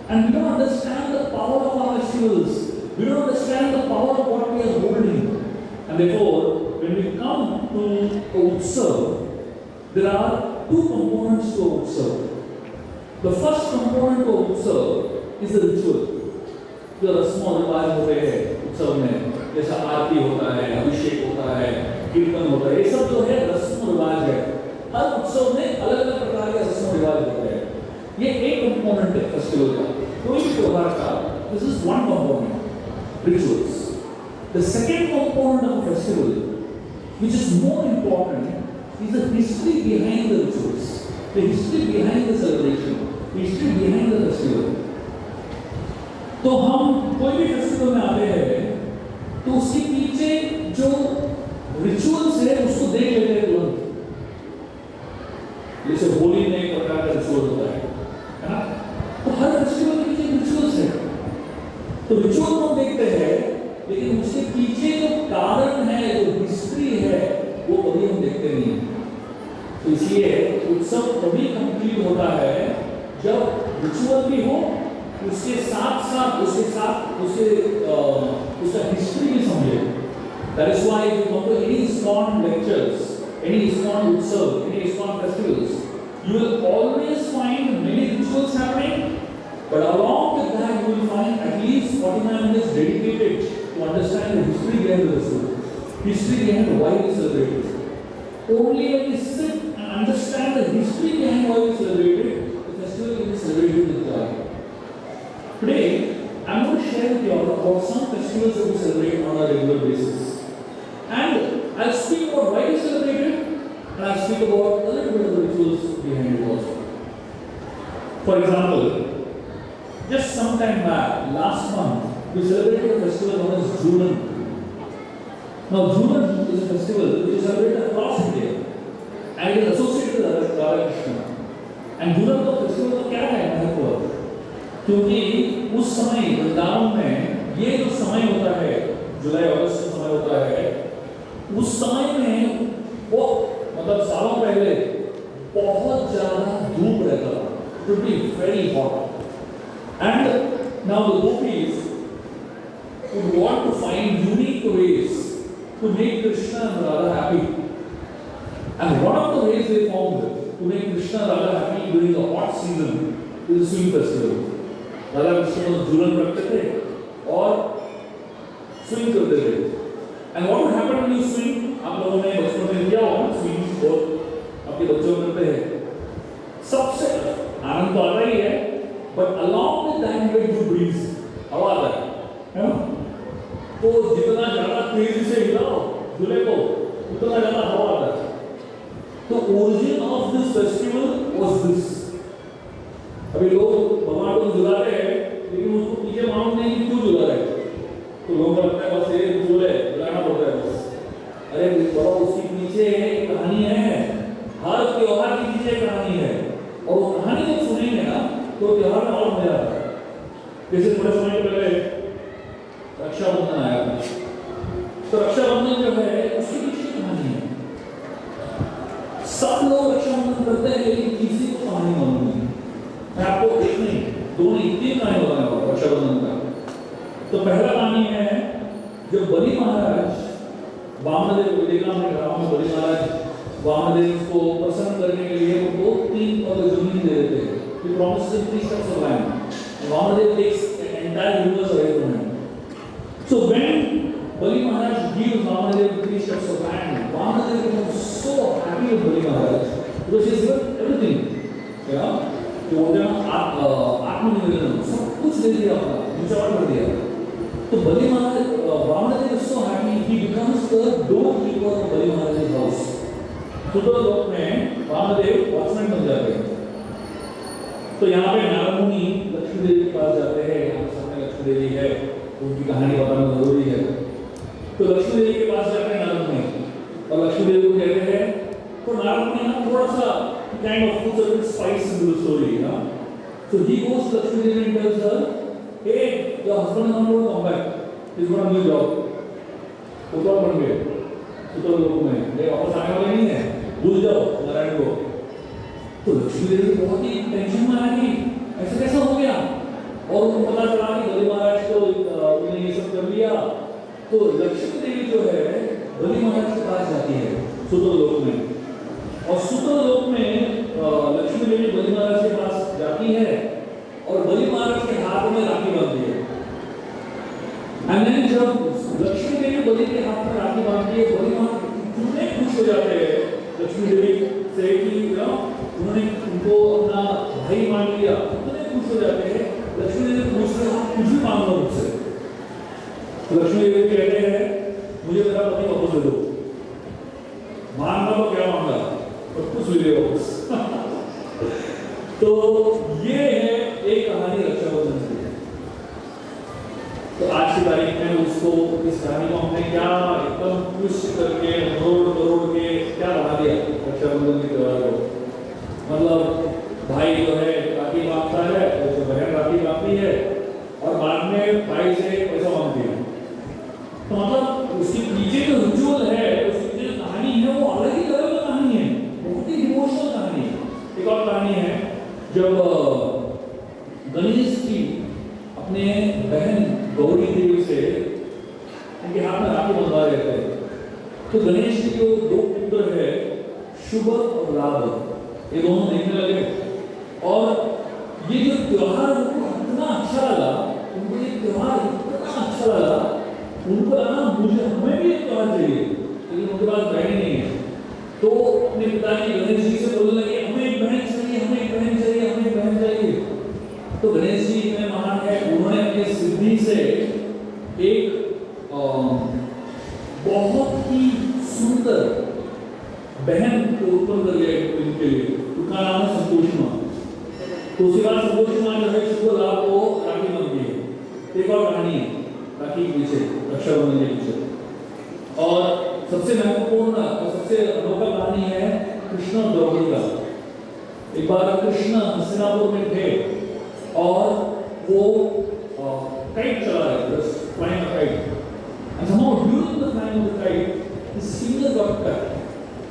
And we don't understand the power of our festivals. We don't understand the power of what we are holding. And therefore, when we come to Utsav, there are two components to Utsav. The first component of Utsav is the ritual. जो रस्म और रिवाज होते हैं उत्सव में, जैसा आरती होता है, अभिषेक होता है, कीर्तन होता है, ये सब जो है रस्म और रिवाज है। हर उत्सव में अलग अलग प्रकार के रस्म और रिवाज होते हैं। ये एक कंपोनेंट है फेस्टिवल का, कोई भी त्योहार का। This is one component, rituals. The second component of festival, which is more important, is the history behind the rituals, the history behind the celebration, history behind the festival. तो हम कोई भी फेस्टिवल में आते हैं तो उसके पीछे जो रिचुअल्स है उसको देख लेते हैं तुरंत। जैसे होली में एक प्रकार का रिचुअल होता है ना? तो हर फेस्टिवल के पीछे रिचुअल्स है। तो रिचुअल को देखते हैं, लेकिन उसके पीछे जो कारण है, जो हिस्ट्री है, वो कभी हम देखते नहीं। तो इसलिए उत्सव तभी कंप्लीट होता है जब रिचुअल भी हो, उसके साथ उसका हिस्ट्री भी समझे। That is why if you come to any ISKCON lectures, any ISKCON utsav, any ISKCON festivals, you will always find many rituals happening, but along with that you will find at least 49 minutes dedicated to understand the history behind the festival, history behind why we celebrate it. Only when we sit and understand the history behind why we celebrate it, the festival will be celebrated with joy. Today, I am going to share with you all about some festivals that we celebrate on a regular basis. And I will speak about why we celebrate it, and I will speak about a little bit of the rituals behind it also. For example, just some time back, last month, we celebrated a festival known as Julan. Now, Julan is a festival which is celebrated across India, and it is associated with Radha Krishna. And Julan का festival का क्या है महत्व? क्योंकि उस समय वृंदावन में ये जो समय होता है, जुलाई अगस्त का समय होता है, उस समय में वो मतलब सालों पहले बहुत ज्यादा धूप रहता था, to be very hot, and now the gopis would want to find unique ways to make Krishna and Radha happy, and one of the ways they found to make Krishna and Radha happy during the hot season is the swing festival. Radha Krishna झूलन रखते थे और swing करते थे। And what would happen when you swing? आप लोगों ने बचपन में किया होगा स्विंग, और आपके बच्चों करते हैं। सबसे आनंद तो आता ही है, but along with that you get good breeze, हवा आता है ना? तो जितना ज्यादा तेजी से हिलाओ झूले को, उतना ज्यादा हवा आता है। तो origin of this festival was this. अभी लोग भगवान को झुलाते हैं, लेकिन उसको पीछे मालूम नहीं कि क्यों झुला रहे हैं। तो लोगों को लगता है बस ये झूले झुलाना पड़ता है बस। अरे बाबा, उसके पीछे एक कहानी है, हर त्योहार के पीछे एक कहानी है, और वो कहानी जब सुनेंगे ना तो त्योहार में और मजा आता है। जैसे थोड़े समय पहले रक्षाबंधन आया था, तो रक्षाबंधन जो है उसके पीछे कहानी है। सब लोग रक्षाबंधन करते हैं, लेकिन किसी को कहानी मालूम नहीं। मैं आपको एक नहीं, दो नहीं, तीन कहानी बताने वाला हूं रक्षाबंधन का। तो पहला कहानी है जब बलि महाराज वामदेव को देखा, हमने कहा में बलि महाराज वामदेव को प्रसन्न करने के लिए उनको 3 पग जमीन दे देते हैं। He promises him 3 steps of land. Vamadev takes an entire universe away from him. So when Bali Maharaj gives Vamadev 3 steps of land, Vamadev becomes so happy with Bali Maharaj because he has given everything. Yeah? तो बोलते हैं आत्मनिवेदन, सब कुछ दे दिया, अपना निचौड़ कर दिया। तो बलि महाराज Vamdev is so happy, he becomes the doorkeeper of Bali Maharaj house. सुतल लोक में वामदेव वॉचमैन बन जाते हैं। तो यहाँ पे नारद मुनि लक्ष्मी देवी के पास जाते हैं। यहाँ सामने लक्ष्मी देवी है, उनकी कहानी बताना जरूरी है। तो लक्ष्मी देवी के पास जाते हैं नारद मुनि, और लक्ष्मी देवी को कहते हैं, तो नारद मुनि ना थोड़ा सा kind of puts a bit spice into the story, yeah? So he goes to Lakshmi Devi and tells her, hey, your husband is not going to come back. He's got a new job. पुत्र बन गए, पुत्र लोक में, ये वापस आने वाले नहीं है, भूल जाओ नारायण को। तो लक्ष्मी देवी बहुत ही टेंशन में आ गई, ऐसा कैसा हो गया? और बलि महाराज के हाथ में राखी बांध दी है। एंड जब लक्ष्मी देवी बलि के हाथ में राखी बांधती है, बलि महाराज इतने खुश हो जाते हैं लक्ष्मी देवी से कि उन्होंने उनको अपना भाई मान लिया, इतने खुश हो जाते हैं। लक्ष्मी देवी पूछते हैं आप कुछ भी मांग लो मुझसे। लक्ष्मी देवी कहते हैं मुझे मेरा पति वापस दे दो। मांगा तो क्या मांगा, और कुछ भी दे वापस। तो ये है एक कहानी रक्षाबंधन की। तो आज की तारीख में उसको, इस कहानी को हमने क्या एकदम ट्विस्ट करके तोड़ के क्या बना दिया रक्षाबंधन के त्योहार को। मतलब भाई जो है राखी बांधता है, तो बहन राखी बांधती है और बाद में भाई से पैसा मांगती है। तो मतलब उसके पीछे जो रिचुअल है, उसकी पीछे जो कहानी है, वो अलग ही तरह की कहानी है, बहुत ही इमोशनल कहानी है। एक और कहानी है, जब गणेश जी अपने बहन गौरी देवी से उनके हाथ में राखी बंधवा रहे थे, तो गणेश जी के दो पुत्र है शुभ और लाभ, ये दोनों देखने लगे और ये जो त्योहार उनको इतना अच्छा लगा, उनको ये त्योहार इतना अच्छा लगा, उनको लगा मुझे हमें भी त्योहार चाहिए, लेकिन उनके पास बहन नहीं है। तो अपने पिताजी गणेश जी से बोलने लगे हमें एक बहन चाहिए, हमें एक बहन चाहिए, हमें एक बहन चाहिए। तो गणेश जी इतने महान है, उन्होंने अपनी सिद्धि से एक बहुत ही सुंदर बहन को उत्पन्न कर लिया इनके लिए, उनका नाम है संतोषी माँ। तो उसके बाद संतोषी माँ जो है शुभ लाभ को राखी बांधती है। एक और कहानी है राखी के पीछे, रक्षाबंधन के पीछे। और सबसे महत्वपूर्ण और सबसे अनोखा कहानी है कृष्ण और द्रौपदी का। एक बार कृष्ण हस्तिनापुर में थे और वो काइट चला रहे थे, flying a kite, and somehow during the flying of the kite his finger got cut,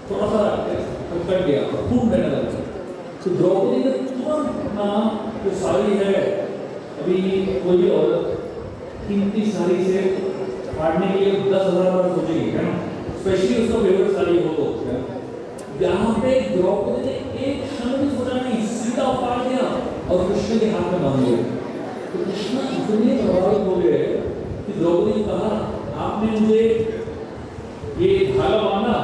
थोड़ा सा कट गया, खून बहने लगा। तो द्रौपदी ने तुरंत अपना जो साड़ी है, अभी कोई औरत कीमती साड़ी से फाड़ने के लिए 10,000 बार सोचेगी, है ना, स्पेशली उसका फेवरेट साड़ी हो तो। यहाँ पे द्रौपदी ने एक क्षण भी सोचा नहीं, सीधा फाड़ दिया और कृष्ण के हाथ में बांध दिया। तो कृष्ण इतने प्रभावित हो गए कि द्रौपदी ने कहा आपने मुझे ये धागा बांधा,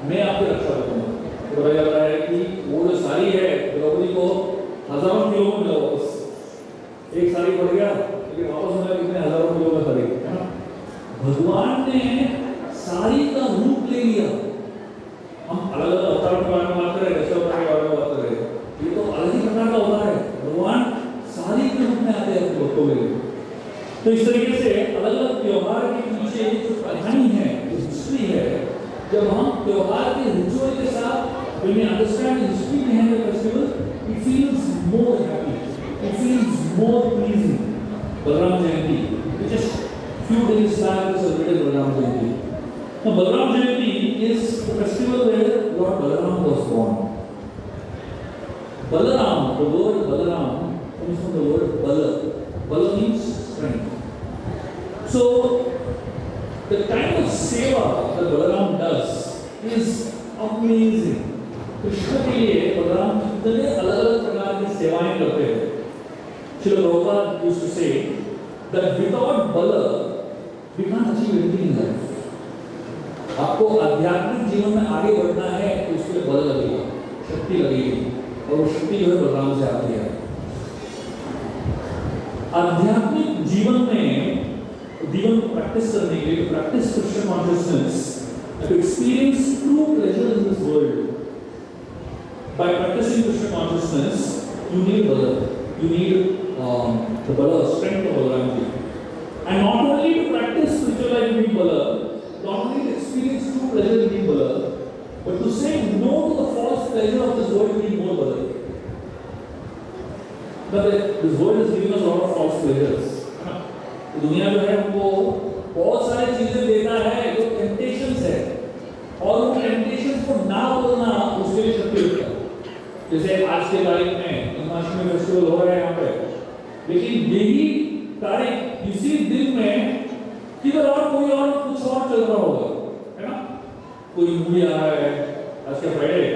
मैं आपकी रक्षा करूंगा। तो बताया जा रहा है कि वो जो साड़ी है द्रौपदी को हजारों किलो में मिला वापस। एक साड़ी पड़ गया लेकिन वापस मिला कितने हजारों किलो का साड़ी, है ना। भगवान ने साड़ी का रूप ले लिया। हम अलग अलग अवतार के बारे में बात करें, दश अवतार के बारे में बात करें, ये तो अलग ही प्रकार का होता है। भगवान साड़ी के रूप में आते हैं अपने भक्तों के लिए। तो इस तरीके से अलग अलग त्योहार के पीछे जो कहानी है, जो हिस्ट्री है, जब हम त्योहार के रिचुअल के साथ when we understand the history behind the festival, it feels more happy, it feels more pleasing. Balaram Jayanti, which is few days back we celebrated Balaram Jayanti. Now Balaram Jayanti is the festival where Lord Balaram was born. Balaram, the word Balaram comes from the word Bala. Bala means strength. So the kind of seva that Balaram does is amazing. Krishna के लिए बलराम कितने अलग अलग प्रकार की सेवाएं करते हैं। Srila Prabhupada used to say that without Bala we can't achieve anything in life. आपको आध्यात्मिक जीवन में आगे बढ़ना है तो उसके लिए बल लगेगा, शक्ति लगेगी, और वो शक्ति जो है बलराम से आती है। आध्यात्मिक जीवन को प्रैक्टिस करने के लिए, practice Krishna consciousness, to experience true pleasure in this world. By practicing Krishna consciousness, you need Bala. You need the Bala, strength of Balaramji. And not only to practice spiritual life, you need Bala. Not only to experience true pleasure, you need Bala. But to say no to the false pleasure of this world, you need more Bala. But this world is giving us a lot of false pleasures. दुनिया जो है हमको बहुत सारी चीजें देता है जो टेम्पटेशंस है, और उन टेम्पटेशंस को ना बोलना उसके लिए शक्ति होती है। जैसे आज के तारीख में जन्माष्टमी फेस्टिवल हो रहा है यहाँ पे, लेकिन यही तारीख इसी दिन में किधर और कोई और कुछ और चल रहा होगा, है ना। कोई मूवी आ रहा है, आज का फ्राइडे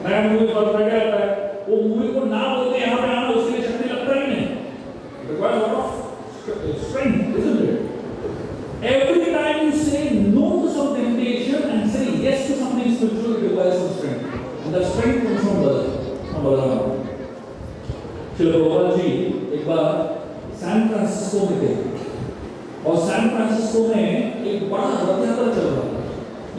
नया मूवी पर क्या आता है, वो मूवी को ना बोलते यहाँ पे आना उसके लिए शक्ति लगता ही नहीं, requires a lot of strength, isn't it? Every time you say no to some temptation and say yes to something spiritual, it requires some strength, and that strength comes from Balaram. Shri Prabhupada ji एक बार San Francisco में थे, और San Francisco में एक बड़ा रथ यात्रा चल रहा था।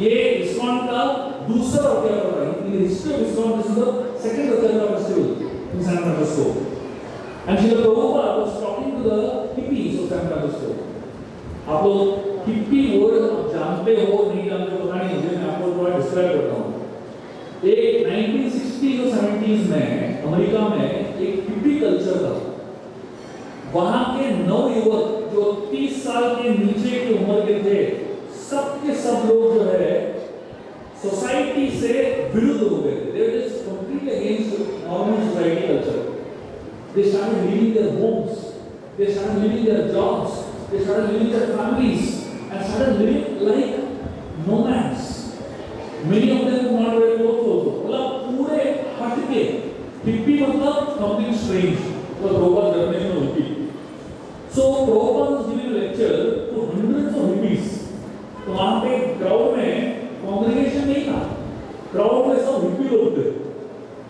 ये इस्कॉन का दूसरा रथ यात्रा था। In the history of ISKCON, this is the second Rath Yatra festival in San Francisco. And Srila Prabhupada was talking to the hippies of San Francisco. आप लोग हिप्पी वर्ड आप जानते हो नहीं जानते हो पता नहीं, मुझे मैं आपको थोड़ा डिस्क्राइब करता हूँ। एक 1960s और 70s में अमेरिका में एक हिप्पी कल्चर था। वहाँ के नवयुवक जो 30 साल के नीचे की उम्र के थे, सब के सब लोग जो है सोसाइटी से विरुद्ध हो गए थे। They were just completely against normal society culture. They started leaving their homes, they started leaving their jobs, they started leaving their families, and started living like nomads. Many of them were not very close also. मतलब पूरे हटके, hippie मतलब something strange. तो Prabhupada definition of hippie. So Prabhupada was giving a lecture to hundreds of hippies. तो वहाँ पे crowd में congregation नहीं था, क्राउड में सब हिप्पी लोग थे,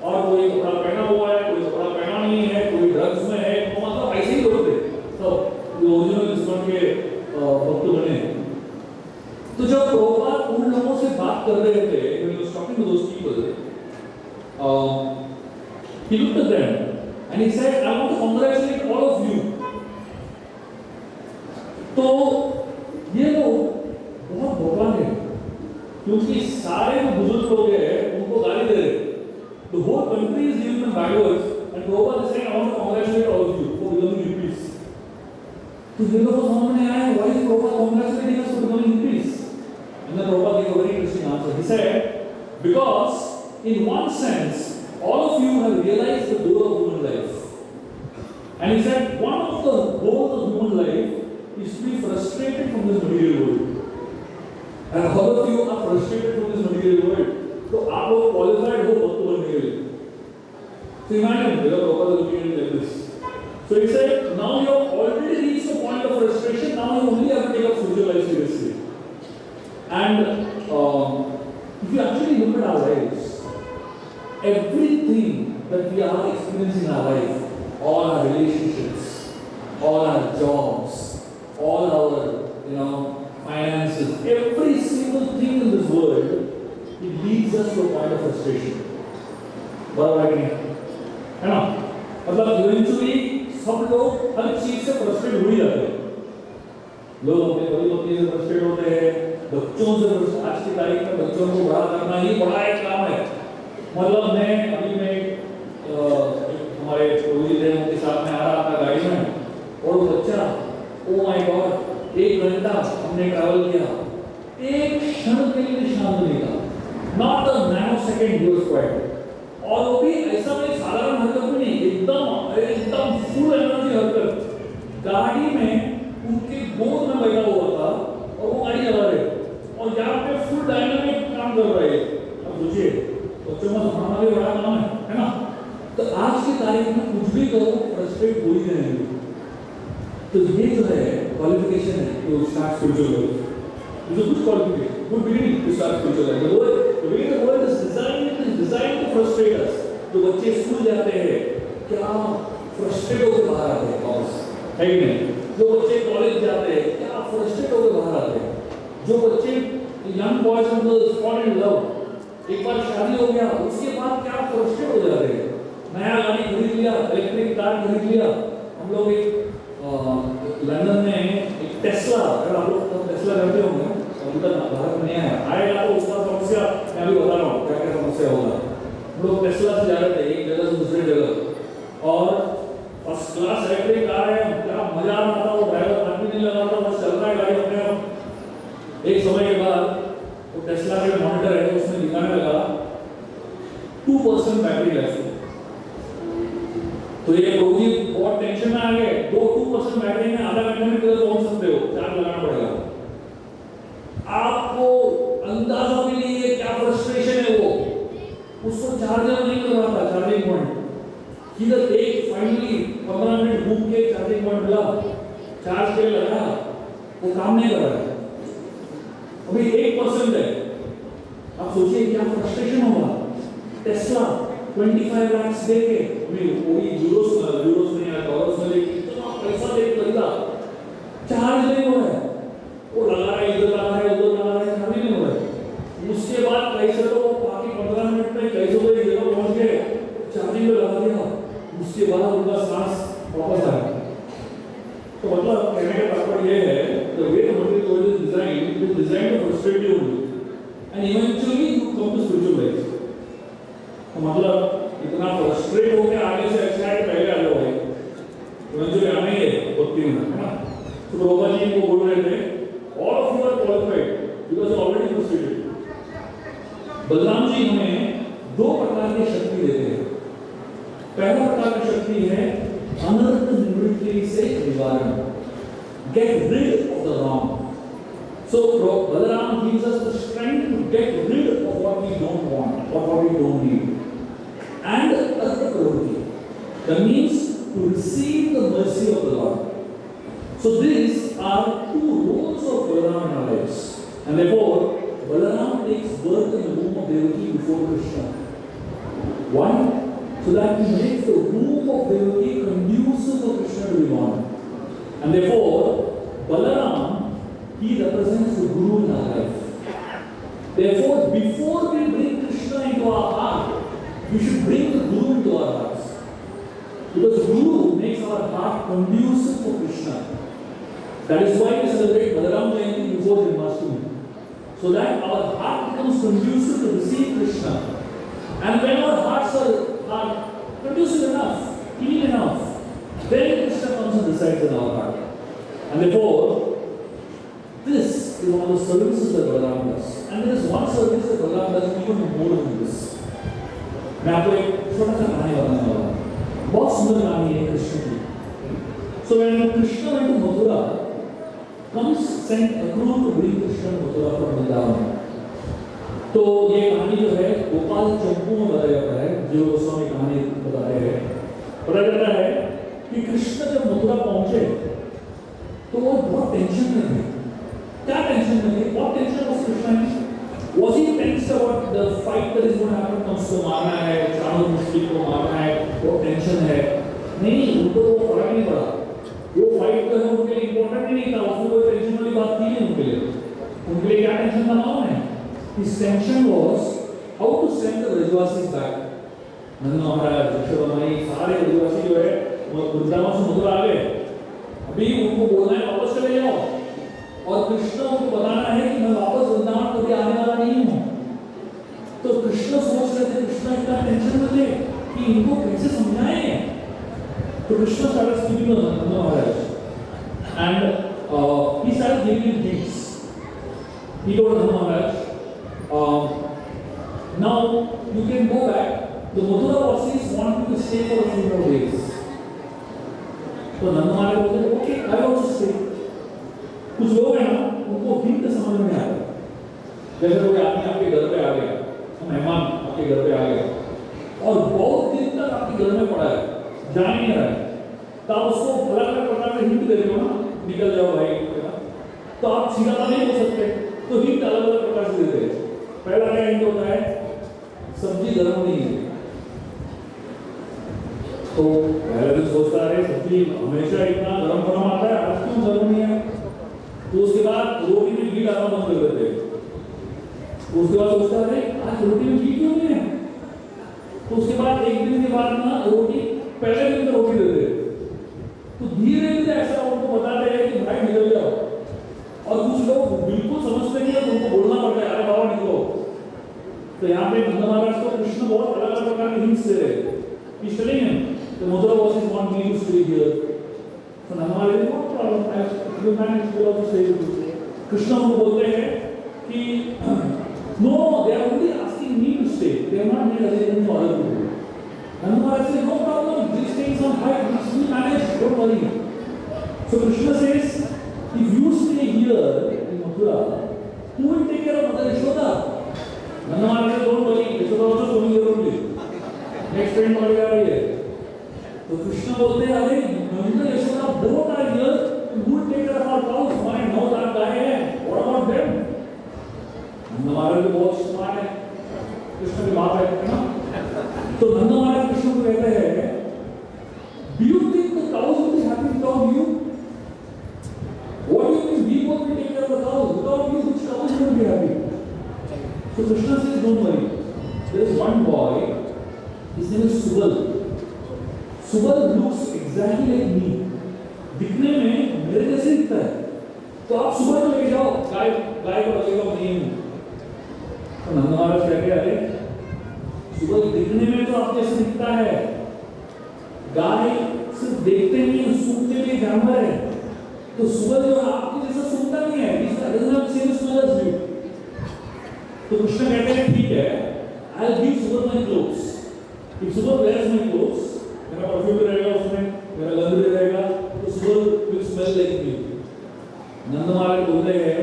और कोई कपड़ा पहना हुआ है, कोई कपड़ा पहना नहीं है, कोई ड्रग्स में है, तो मतलब ऐसे ही लोग थे सब जो ओरिजिनल इस्कॉन के भक्त बने। तो जब प्रभुपाद उन लोगों से बात कर रहे थे, when he was talking to those people, he looked at them and he said, I want to congratulate all of you. तो ये लोग बहुत भगवान है, क्योंकि सारे जो बुजुर्ग लोग हैं उनको गाली दे रहे। The whole country is giving them bad words, and Prabhupada is saying, I want to congratulate all of you for becoming hippies. तो ये लोग को समझ में आया, why is Prabhupada congratulating us for becoming hippies? And then Prabhupada gave a very interesting answer. He said, because in one sense, all of you have realized the goal of human life. And he said, one of the goals of human life is to be frustrated from this material world. And all of you are frustrated from this material world. तो आप लोग qualified हो भक्त बनने के लिए. So imagine, Prabhupada looking at it like this. So he said, now you have already reached the point of frustration. Now you only have to take up spiritual life seriously. And if you actually look at our lives, everything that we are experiencing in our life, all our relationships, all our jobs, all our finances, every single thing in this world, it leads us to a point of frustration. बराबर है नहीं? है ना? मतलब eventually सब लोग हर चीज से फ्रस्ट्रेट हो ही जाते हैं। लोग अपने पति-पत्नी से फ्रस्ट्रेट होते हैं, बच्चों से आज की तारीख में बच्चों को बड़ा करना ही बड़ा एक काम है। मतलब मैं हमारे प्रभु जी के साथ में आ रहा था गाड़ी में, और वो बच्चा, ओ माय गॉड, 1 घंटा हमने ट्रैवल किया, एक क्षण के लिए शांत नहीं था, not a nanosecond he was quite. और वो भी ऐसा नहीं साधारण हरकत भी नहीं, एकदम फुल एनर्जी हरकत। गाड़ी में उनके गोद में बैठा हुआ था और वो गाड़ी चला रहे, और यहाँ पे फुल डायनामिक काम कर रहे हैं। अब सोचिए, बच्चों में संभालना भी बड़ा काम है ना? तो आज की तारीख में कुछ भी करो, फ्रस्ट्रेट हो ही जाएंगे। तो ये जो है क्वालिफिकेशन है कि start spiritual life. This is a good qualification, good beginning to start spiritual life. The way the world is designed to frustrate us. जो बच्चे स्कूल जाते हैं, क्या फ्रस्ट्रेट होकर बाहर आते हैं, बॉस, है कि नहीं? जो बच्चे कॉलेज जाते हैं, क्या फ्रस्ट्रेट होकर बाहर आते हैं? जो बच्चे young boys and girls fall in love, एक बार शादी हो गया, उसके बाद क्या फ्रस्ट्रेट हो जाते हैं? नया गाड़ी खरीद लिया, इलेक्ट्रिक कार खरीद लिया। हम लोग एक लंदन में एक टेस्ला, अगर आप लोग टेस्ला करते होंगे, अभी तक भारत में नहीं आएगा तो उसका समस्या मैं अभी बता रहा हूँ क्या क्या समस्या होगा। हम लोग टेस्ला से जा रहे थे एक जगह से दूसरी जगह, और फर्स्ट क्लास इलेक्ट्रिक कार है, क्या मजा आ रहा था, वो ड्राइवर हाथ भी नहीं लगा रहा था, बस चल रहा है गाड़ी अपने आप। एक समय के बाद वो टेस्ला के मॉनिटर है उसमें दिखाने लगा 2% बैटरी लाइफ। तो ये प्रभु जी बहुत टेंशन में आ गए, 2% बैटरी में आधा घंटे में किधर पहुंच सकते हो, चार्ज लगाना पड़ेगा। आपको अंदाजा भी नहीं है क्या फ्रस्ट्रेशन है वो, उसको चार्जर नहीं कर रहा था, चार्जिंग पॉइंट किधर एक फाइनली 15 मिनट घूम के चार्जिंग पॉइंट मिला, चार्ज पे लगा, वो काम नहीं कर रहा है, अभी 1% है। आप सोचिए क्या फ्रस्ट्रेशन होगा। टेस्ला 25 लाख दे के अभी वही यूरोस में या डॉलर्स में लेके इतना पैसा दे खरीदा, चार्ज नहीं हो रहा है, वो लगा रहा है, इधर लगा रहा है, उधर लगा रहा है, चार्ज नहीं हो रहा है। उसके बाद कैसे तो बाकी 15 मिनट में कैसे तो एक जगह पहुंच गए, चार्जिंग में लगा दिया, उसके बाद उनका सांस वापस आ गया। तो मतलब कहने का तात्पर्य ये है, the way the material world is designed, it is designed to frustrate you only, and eventually you come to spiritual life. तो मतलब इतना फ्रस्ट्रेट होकर आगे से अच्छा है पहले आ जाओ भाई, इवेंचुअली आना ही है भक्ति में, है ना। तो प्रभु जी को बोल रहे थे, all of you are qualified because you are already frustrated. Balram ji हमें दो प्रकार की शक्ति देते हैं। पहला प्रकार की शक्ति है अनर्थ निवृत्ति से निवारण, get rid of the wrong. So Balaram gives us the strength to get rid of what we don't want or what we don't need. And Artha Pravruti, that means to receive the mercy of the Lord. So these are two roles of Balaram in our lives. And therefore, Balaram takes birth in the womb of Devaki before Krishna. Why? So that he makes the womb of Devaki conducive for Krishna to be born. And therefore, Balaram, he represents the Guru in our life. Therefore, before we bring Krishna into our heart, we should bring the Guru into our hearts. Because Guru makes our heart conducive for Krishna. That is why we celebrate Balaram Jayanti before Janmashtami. So that our heart becomes conducive to receive Krishna. And when our hearts are conducive enough, clean enough, then Krishna comes and resides in our heart. And therefore, this is one of the services that Balaram does. And there is one service that Balaram does even more than this. मैं आपको एक छोटा सा कहानी बताने वाला हूँ। बहुत सुंदर कहानी है कृष्ण की। So when Krishna went to Mathura, comes sent a crew to bring Krishna to Mathura from Vrindavan. तो ये कहानी जो है गोपाल चंपू में बताया जाता है, जो गोस्वामी कहानी बता रहे हैं। पता चलता है कि कृष्ण जब मथुरा पहुंचे तो वो बहुत टेंशन में थे। क्या टेंशन में थे? What tension was Krishna in? Was he tensed about the fight that is going to happen? उसको मारना है, चाणूर मुश्किल को मारना है, वो टेंशन है। नहीं, उनको वो फर्क नहीं पड़ा। वो फाइट तो है उनके लिए इम्पोर्टेंट ही नहीं था, उसमें कोई टेंशन वाली बात थी नहीं उनके लिए। उनके लिए क्या टेंशन था मालूम है? His tension was how to send the Brajvasis back. नंद महाराज, यशोदामाई, सारे ब्रजवासी जो है वो वृंदावन से मथुरा आ गए। अभी उनको बोलना है वापस चले जाओ, और कृष्ण उनको बताना है कि मैं वापस वृंदावन कभी आने वाला नहीं हूँ। तो कृष्ण सोच रहे थे, कृष्ण इतना टेंशन में थे कि इनको कैसे समझाएंगे। तो Krishna started speaking to Nanda Maharaj, and he started giving him hints. He told Nanda Maharaj, now you can go back. The Mathura Vasis want you to stay for a few more days. तो नंद महाराज बोलते okay, I also stay. कुछ लोग हैं ना, उनको hint समझ में आता है। जैसे कोई आदमी आपके घर पे आ गया, मेहमान आपके घर पे आ गया, और बहुत दिन तक आपके घर में पड़ा है, जा नहीं रहा है, तो आप उसको अलग-अलग प्रकार से हिंट दे रहे हो ना, निकल जाओ भाई, तो आप सीधा नहीं हो सकते, तो हिंट अलग-अलग प्रकार से देते हैं। पहला क्या हिंट होता है? सब्जी गर्म नहीं है। तो पहले दिन सोचता है सब्जी हमेशा इतना गरम आता है, आज क्यों गर्म नहीं है? तो उसके बाद रोटी में घी डालना बंद कर देते हैं। तो उसके बाद सोचता है आज रोटी में घी क्यों नहीं है? तो उसके बाद एक दिन के बाद ना रोटी पहले दिन में रोटी देते हैं। तो धीरे धीरे ऐसा उनको बताते हैं कि भाई निकल जाओ, और कुछ लोग बिल्कुल समझते नहीं है तो उनको बोलना पड़ता है अरे बाबा निकलो। तो यहाँ पे नंद महाराज को कृष्ण बहुत अलग अलग प्रकार के हिंट्स दे रहे हैं। He's telling him, the Mathura Vasis want me to stay here. So Nanda Maharaj said, no problem, you manage to also stay with you. Krishna को बोलते हैं कि no, they are only asking me to stay. They have not made arrangements for other people. Nanda Maharaj said, no problem, these things are high, we manage, don't worry. So Krishna says, if you stay here in Mathura, who will take care of Mother Yashoda? Nanda Maharaj said, don't worry, Yashoda also coming here only. Next train पकड़ जा रही है। तो कृष्ण बोलते हैं अरे Nand Yashoda both are here, who will take care of our cows? हमारे 9 लाख गायें हैं, what about them? नंद महाराज तो बहुत स्मार्ट है, कृष्ण की बात है ना। तो नंद महाराज कृष्ण को कहते हैं, do you think the cows will be happy without you? What do you mean we both will take care of the cows? Without you, which cows will be happy? So Krishna says, don't worry. There is one boy, his name is Shubha. Shubha looks exactly like me. दिखने में मेरे जैसे दिखता है, तो आप सुबह को लेके जाओ, गाय को लगेगा नहीं हूँ। तो नंद महाराज कहते हैं अरे सुबह दिखने में तो आप जैसे दिखता है, गाय सिर्फ देखते नहीं सूंघते भी जानवर है, तो सुबह जो आपके जैसा सूंघता नहीं है, इसका रिजल्ट सेम स्मेलर्स भी। तो कृष्ण कहते हैं ठीक है, I'll give Shubha my clothes. If Shubha wears my clothes, मेरा परफ्यूम भी रहेगा उसमें, मेरा गंध भी रहेगा, तो Shubha will smell like me. नंद महाराज बोलते हैं,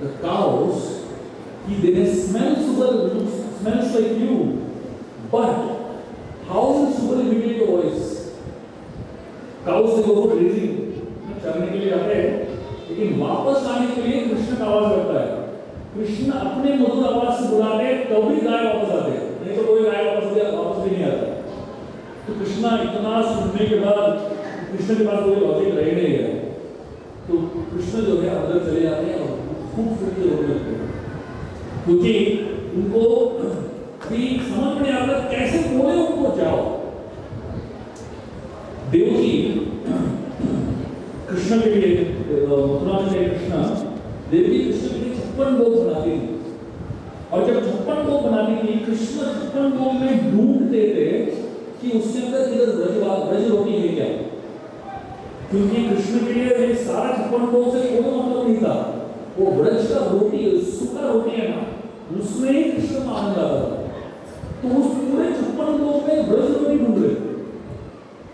the cows, they may smell Shubha smells like you, but how will Shubha imitate your voice? Cows they go for grazing, चरने के लिए जाते हैं, लेकिन वापस आने के लिए कृष्ण का आवाज करता है। कृष्ण अपने मधुर आवाज से बुलाते हैं, तभी गाय वापस आते हैं, नहीं तो कोई गाय वापस भी नहीं आता। तो कृष्ण इतना सुनने के बाद कृष्ण के पास कोई लॉजिक रह नहीं है, तो कृष्ण जो है अंदर चले जाते हैं और खूब फिर के रोने लगते हैं, क्योंकि उनको भी समझ में आता कैसे बोले उनको जाओ। देवकी कृष्ण के लिए मथुरा में कृष्ण देवकी कृष्ण के लिए 56 भोग बनाती थी, और जब 56 भोग बनाती थी कृष्ण 56 भोग में ढूंढते थे कि उसके अंदर इधर ब्रज रोटी है क्या, क्योंकि कृष्ण के लिए ये सारा 56 भोग से कोई मतलब नहीं था, वो ब्रज का रोटी सूखा रोटी है ना, उसमें ही कृष्ण का आनंद आता था। तो उस पूरे 56 भोग में ब्रज रोटी ढूंढ रहे,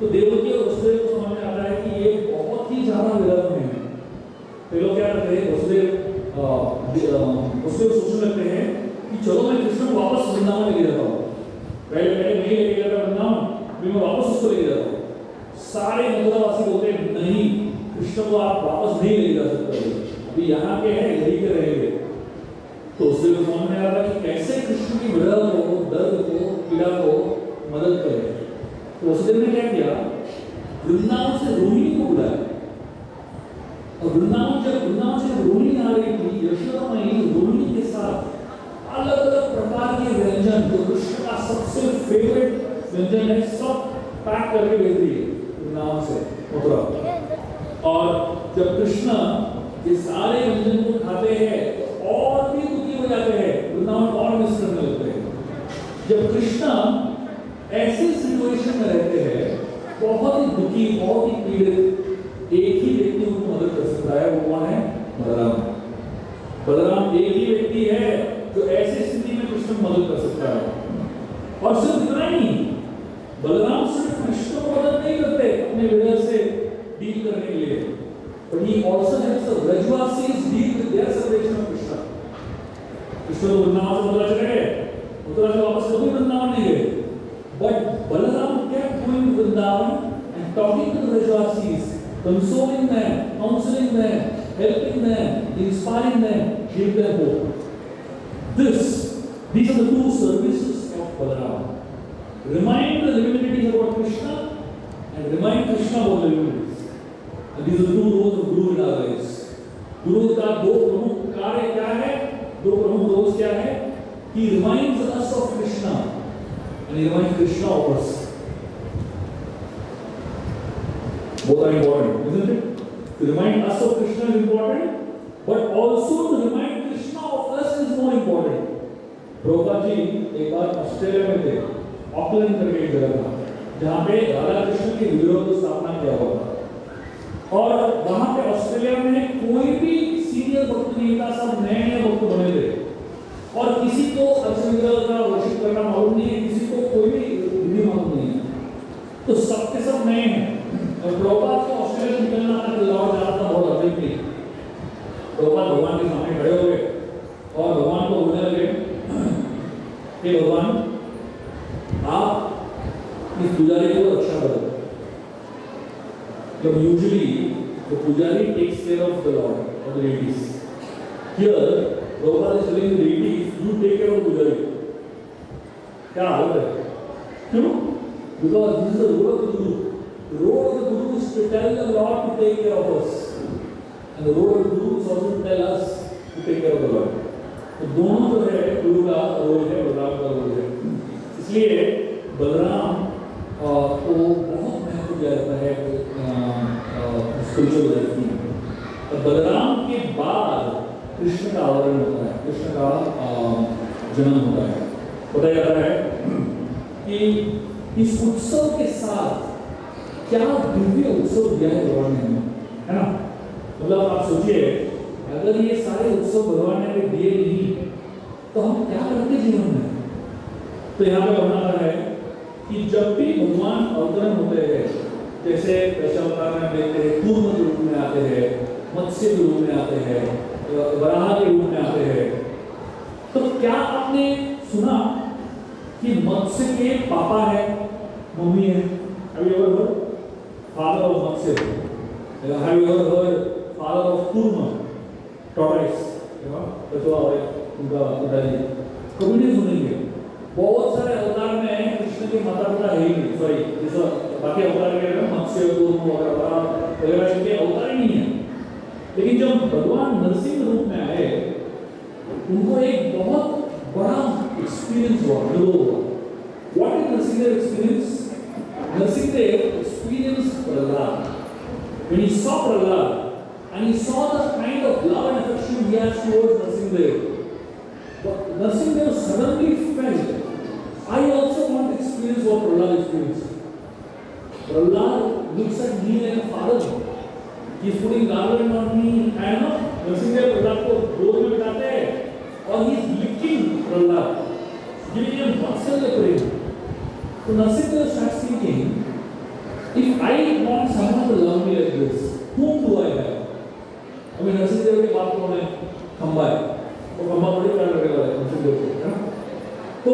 तो देवकी और वसुदेव को समझ में आता है कि ये बहुत ही ज्यादा विरल में है। तो लोग क्या करते हैं, वसुदेव सोचने लगते हैं कि चलो मैं कृष्ण को वापस वृंदावन लेके जाता हूँ, पहले नहीं लेके जाता वृंदावन, फिर मैं वापस उसको लेके जाता हूँ। सारे मथुरावासी बोलते हैं नहीं, कृष्ण को आप वापस नहीं लेके जा सकते, अभी यहाँ के हैं, यहीं के रहेंगे। तो उससे समझ में आ रहा कि कैसे कृष्ण की विरल को, दर्द को, पीड़ा को मदद करें। तो वसुदेव ने क्या किया, वृंदावन से रोहिणी को बुलाया, और वृंदावन से रोहिणी आ रही थी, यशोदा माई रोहिणी के साथ अलग अलग प्रकार के व्यंजन जो कृष्ण का सबसे फेवरेट व्यंजन है सब पैक करके भेज दिए वृंदावन से मथुरा। और जब कृष्ण ये सारे व्यंजन को खाते हैं तो और भी दुखी हो जाते हैं, वृंदावन और मिस करने लगते हैं। जब कृष्ण ऐसे सिचुएशन में रहते हैं, बहुत ही दुखी, बहुत ही पीड़ित, एक ही व्यक्ति उनको मदद कर सकता है, वो कौन है, बलराम। बलराम एक ही व्यक्ति है जो ऐसी स्थिति में कृष्ण को मदद कर सकता है। और सिर्फ इतना ही, बलराम सिर्फ कृष्ण को मदद नहीं करते अपने विरह से डील करने के लिए, but he also helps the Brajvasis deal with their separation of Krishna. Krishna तो वृंदावन से मथुरा चले गए, मथुरा से वापस कभी वृंदावन नहीं गए, but Balaram kept going to Vrindavan and talking to the Brajvasis, consoling them, counseling them, helping them, inspiring them, giving them hope. These are the two services of Balaram. Remind the divinities about Krishna and remind Krishna about the divinities. And these are the two roles of Guru in our lives. Guru का दो प्रमुख कार्य क्या है, दो प्रमुख roles क्या है? He reminds us of Krishna and he reminds Krishna of us. Both are important, isn't it? To remind us of Krishna is important, but also to remind Krishna of us is more important. Prabhupada ji एक बार Australia में थे, Auckland करके एक जगह था, जहाँ पे राधा कृष्ण की विग्रह की स्थापना किया हुआ था, और वहाँ पे ऑस्ट्रेलिया में कोई भी सीनियर भक्त नहीं था, सब नए भक्त बने थे, और किसी को विग्रह का वर्शिप करना मालूम नहीं है, किसी को कोई भी विधि मालूम नहीं है, तो सबके सब नए हैं। और प्रभुपाद को ऑस्ट्रेलिया निकलना था, लौट जाना था बहुत अर्जेंटली। प्रभुपाद भगवान के सामने खड़े हो गए और भगवान को बोलने लगे कि भगवान आप इस पुजारी को रक्षा करो। But usually the pujari takes care of the Lord or the deities. Here, Prabhupada is telling the deities, you take care of the pujari. क्या हालत है? क्यों? Because this is the role of the Guru. The role of the Guru is to tell the Lord to take care of us, and the role of the Guru is also to tell us to take care of the Lord. तो दोनों जो है गुरु का role है, बलराम का role है। इसलिए बलराम को बहुत महत्व दिया जाता है स्पिरिचुअल लाइफ में। और बलराम के बाद कृष्ण का अवतरण होता है, कृष्ण का जन्म होता है। बताया जाता है कि इस उत्सव के साथ क्या दिव्य उत्सव दिया है भगवान ने हमें, है ना? मतलब आप सोचिए, अगर ये सारे उत्सव भगवान ने दिए नहीं तो हम क्या करते जीवन में? तो यहाँ पे बताना है कि जब भी भगवान अवतरण होते हैं, जैसे दशावतार में देखते हैं, कूर्म के रूप में आते हैं, मत्स्य के रूप में आते हैं, वराह के रूप में आते हैं, तो क्या आपने सुना कि मत्स्य के पापा है, मम्मी है? Have you ever heard father of Matsya? Have you ever heard father of Kurma, tortoise? कछुआ है उनका पिताजी, कभी नहीं सुनेंगे। बहुत सारे अवतार में कृष्ण के माता पिता है ही नहीं, सॉरी जैसा बाकी अवतार में मत्स्य कूर्म वगैरह इनके अवतार ही नहीं है। लेकिन जब भगवान नरसिंह रूप में आए, उनको एक बहुत बड़ा एक्सपीरियंस हुआ, अनुभव हुआ। What is Nrsimha's experience? Nrsimha experienced Prahlad. When he saw Prahlad and he saw the kind of love and affection he has towards Nrsimha, Nrsimha suddenly felt, I also want to experience what Prahlad experienced. Prahlad looks at me like a father. He is putting garland on me, and Nrsimha Prahlad को गोद में बिठाते हैं और he is licking Prahlad, giving him vassalya prem. So Nrsimha starts thinking, if I want someone to love me like this, whom do I have? I mean, Nrsimha के बाप कौन है? खंबा है, वो खंबा बड़ी प्यार लगेगा नरसिंह को, तो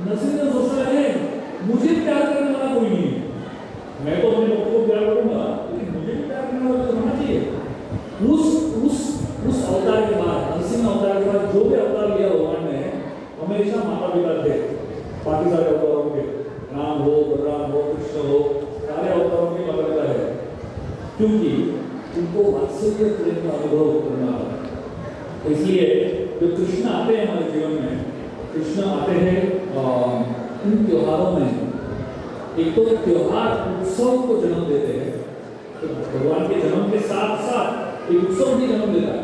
नरसिंह सोचने लगे, मुझे प्यार करने वाला कोई नहीं है। मैं तो अपने बच्चों को प्यार करूंगा, लेकिन मुझे भी प्यार करने वाला तो होना चाहिए। उस अवतार के बाद, नरसिंह अवतार के बाद जो भी अवतार लिया भगवान ने, हमेशा माता पिता थे। बाकी सारे अवतारों के, राम हो, बलराम हो, कृष्ण हो, सारे अवतारों के माता पिता है, क्योंकि उनको वात्सल्य प्रेम का अनुभव करना है। इसलिए जब कृष्ण आते हैं हमारे जीवन में, कृष्ण आते हैं इन त्योहारों में, एक तो त्योहार उत्सव को जन्म देते हैं, तो भगवान के जन्म के साथ साथ एक उत्सव भी जन्म देता है,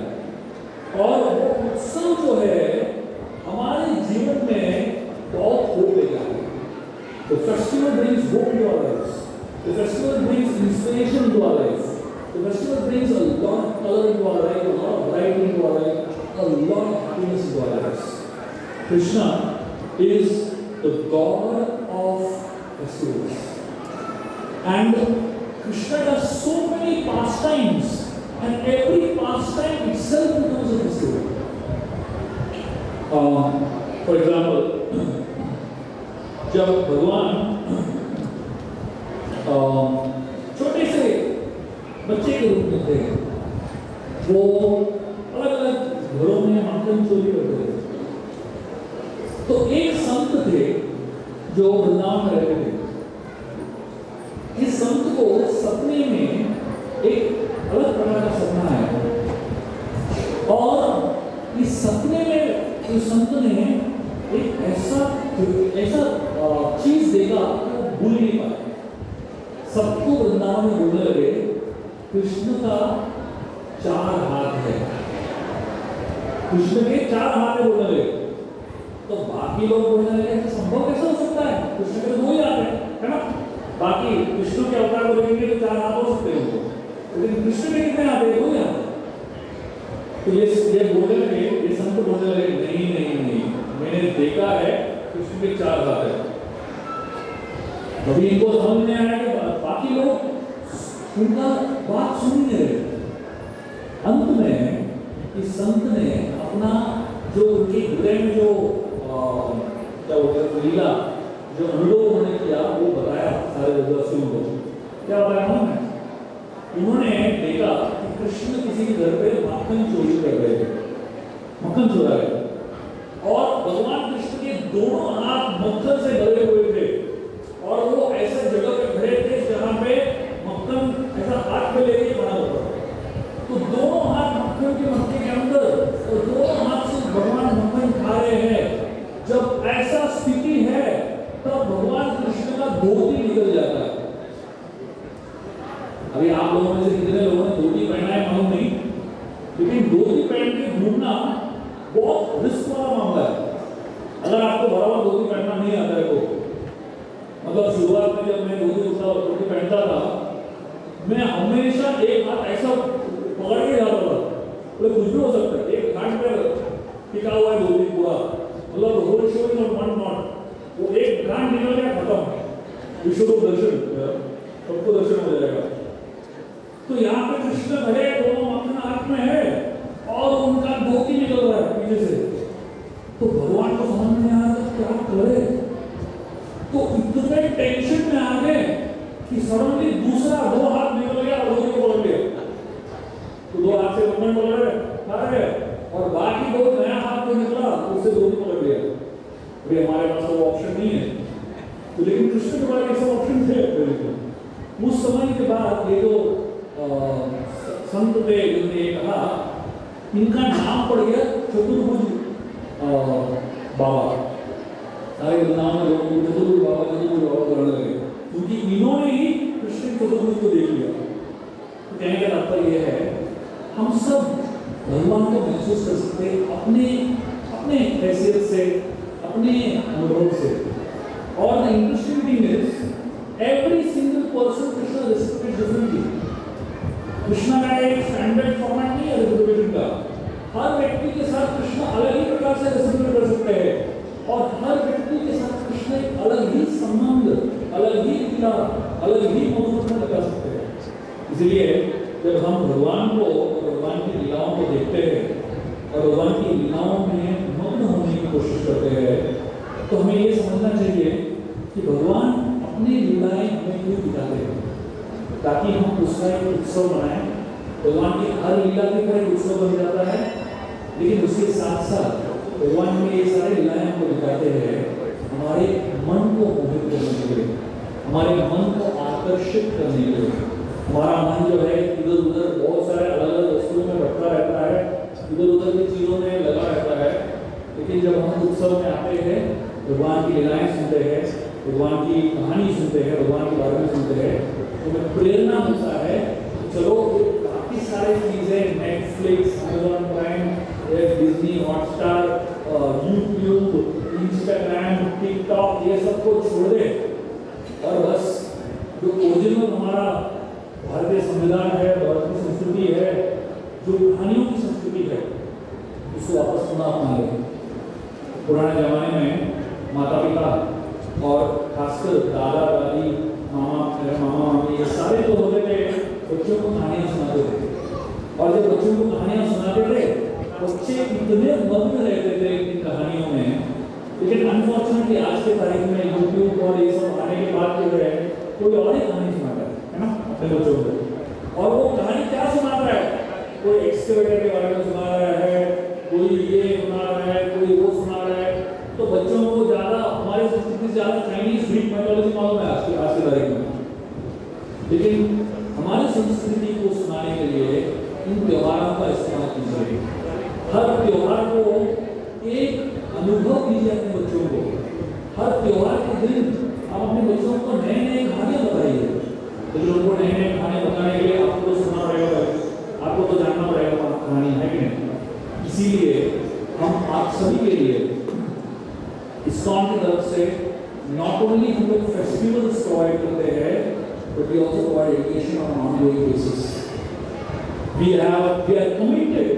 और वो उत्सव जो है हमारे जीवन में बहुत होप लेकर आता है। The festival brings hope to our lives. The festival brings inspiration to our lives. The festival brings a lot of color into our life, a lot of variety into our life, a lot of happiness into our lives. Krishna is the God of festivals. And Krishna does so many pastimes, and every pastime itself becomes a festival. For example, जब भगवान छोटे से बच्चे के रूप में थे, वो अलग अलग घरों में माखन चोरी करते थे। तो एक संत थे जो वृंदावन में रहते थे। इस संत को सपने में एक अलग प्रकार का सपना आया, और इस सपने में इस संत ने एक ऐसा चीज देखा वो भूल नहीं पाया। सबको वृंदावन में बोलने लगे, कृष्ण का 4 हाथ है, कृष्ण के 4 हाथ है बोलने लगे। तो बाकी लोग बोलने लगे, संभव कैसे हो सकता है, कृष्ण के 2 ही हाथ है ना? बाकी विष्णु के अवतार को देखेंगे तो 4 हाथ हो सकते हैं, लेकिन कृष्ण के कितने हाथ है? 2 ही हाथ है। तो ये बोलने लगे, ये संत बोलने लगे, नहीं नहीं नहीं, मैंने देखा है कृष्ण के 4 हाथ है। अभी इनको समझ में आया कि बाकी लोग उनका बात सुन नहीं रहे। अंत में इस संत ने अपना जो उनके हृदय में जो क्या बोलते हैं लीला, जो अनुभव उन्होंने किया, वो बच्चों को। क्या बताया उन्होंने? उन्होंने देखा कि कृष्ण किसी के घर पे मक्खन चोरी कर रहे थे, मक्खन चुरा रहे थे, और भगवान कृष्ण के दोनों हाथ मक्खन से भरे हुए थे, और वो ऐसे जगह पे खड़े थे जहां पे मक्खन ऐसा हाथ में लेके बना हुआ था। तो दोनों हाथ मक्खन के मक्के के अंदर और दोनों हाथ से भगवान मक्खन खा रहे हैं। जब ऐसा स्थिति है तब भगवान कृष्ण का धोती निकल जाता है। अभी आप लोगों में से कितने लोगों ने धोती पहना है मालूम नहीं, लेकिन धोती पहन के घूमना बहुत रिस्क वाला मामला है। अगर आपको बराबर धोती पहनना नहीं आता है तो, मतलब शुरुआत में जब मैं धोती पहनता था, मैं हमेशा एक हाथ ऐसा पकड़ के जाता था, मतलब कुछ भी हो सकता है, एक हाथ पे टिका हुआ है धोती पूरा, मतलब whole show is on one knot, वो एक गांठ निकल गया खत्म, विश्व को दर्शन, सबको दर्शन हो जाएगा। तो यहाँ पे कृष्ण खड़े, दोनों मक्खन हाथ में है और उनका धोती निकल रहा है पीछे से। तो भगवान को समझ में आया क्या करे, तो इतने टेंशन में आ गए कि सडनली दूसरा दो हाथ निकल गया और धोती पकड़ लिया। तो दो हाथ से मक्खन पकड़ रहे और बाकी दो नया हाथ जो निकला उससे धोती पकड़ लिया। अरे हमारे पास वो ऑप्शन नहीं है, तो लेकिन कृष्ण के पास ऐसा ऑप्शन थे। उस समय के बाद ये जो संत थे जिन्होंने ये कहा, इनका नाम पड़ गया चतुर्भुज बाबा। सारे नाम में लोग चतुर्भुज बाबा करने लगे, क्योंकि इन्होंने ही कृष्ण चतुर्भुज को देख लिया। तो कहने का तात्पर्य यह है, हम सब भगवान को महसूस कर सकते हैं अपने हैसियत से, अपने अनुभव से। और the interesting thing is every single person Krishna respected differently. Krishna का एक स्टैंडर्ड फॉर्मेट नहीं है रिस्पेक्टेशन का। हर व्यक्ति के साथ कृष्ण अलग ही प्रकार से रिस्पेक्ट कर सकते हैं, और हर व्यक्ति के साथ कृष्ण एक अलग ही संबंध, अलग ही लीला, अलग ही मधुरता लगा सकते हैं। इसलिए जब हम भगवान को और भगवान की लीलाओं को देखते हैं और भगवान की लीलाओं में मग्न होने की कोशिश करते हैं, तो हमें ये समझना चाहिए कि भगवान अपनी लीलाएं हमें क्यों दिखाते हैं, ताकि हम उसका एक उत्सव मनाएं। भगवान की हर लीला के ऊपर एक उत्सव बन जाता है, लेकिन उसके साथ साथ भगवान में ये सारे लीलाएं हमको दिखाते हैं हमारे मन को मोहित करने के लिए, हमारे मन को आकर्षित करने के लिए। हमारा मन जो है इधर उधर बहुत सारे अलग अलग वस्तुओं में भटका रहता है, इधर उधर की चीजों में लगा रहता है, लेकिन जब हम उत्सव में आते हैं, भगवान की लीलाएं सुनते हैं, भगवान की कहानी सुनते हैं, भगवान के बारे में सुनते हैं, तो हमें प्रेरणा मिलता है। चलो काफी सारी चीजें, Netflix, Amazon prime, Disney Hotstar, YouTube, Instagram, TikTok, ये सब को छोड़ दे और बस जो ओरिजिनल हमारा भारतीय संविधान है, भारतीय संस्कृति है, जो कहानियों की संस्कृति है, उसको वापस पुनः अपना लें। पुराने जमाने में माता पिता और खासकर दादा दादी, मामा मामी, ये सारे जो होते थे बच्चों को कहानियां सुनाते थे, और जब बच्चों को कहानियां सुनाते थे बच्चे इतने मग्न रहते थे इन कहानियों में। लेकिन अनफॉर्चुनेटली आज के तारीख में यूट्यूब और ये सब आने के बाद जो है कोई और ही कहानी सुनाता है ना अपने बच्चों को। और वो कहानी क्या सुना रहा है, कोई एक्सकेवेटर के बारे में सुना रहा है, कोई ये सुना रहा है, कोई वो सुना रहा है। तो बच्चों को ज्यादा हमारी संस्कृति से ज्यादा चाइनीज ग्रीक माइथोलॉजी मालूम है आज की तारीख में, लेकिन हमारी संस्कृति को सुनाने के लिए इन त्योहारों का इस्तेमाल कीजिए। हर त्योहार को एक अनुभव दीजिए अपने बच्चों को। हर त्योहार के दिन आप अपने बच्चों को नए नए कहानियां बताइए। बच्चों को नए नए कहानी बताने के लिए आपको तो सुनना पड़ेगा, आपको तो जानना पड़ेगा कहानी है कि नहीं। इसीलिए हम आप सभी के लिए इस्कॉन की तरफ से नॉट ओनली हम लोग फेस्टिवल्स प्रोवाइड करते हैं, but we also provide education on an ongoing basis. We are committed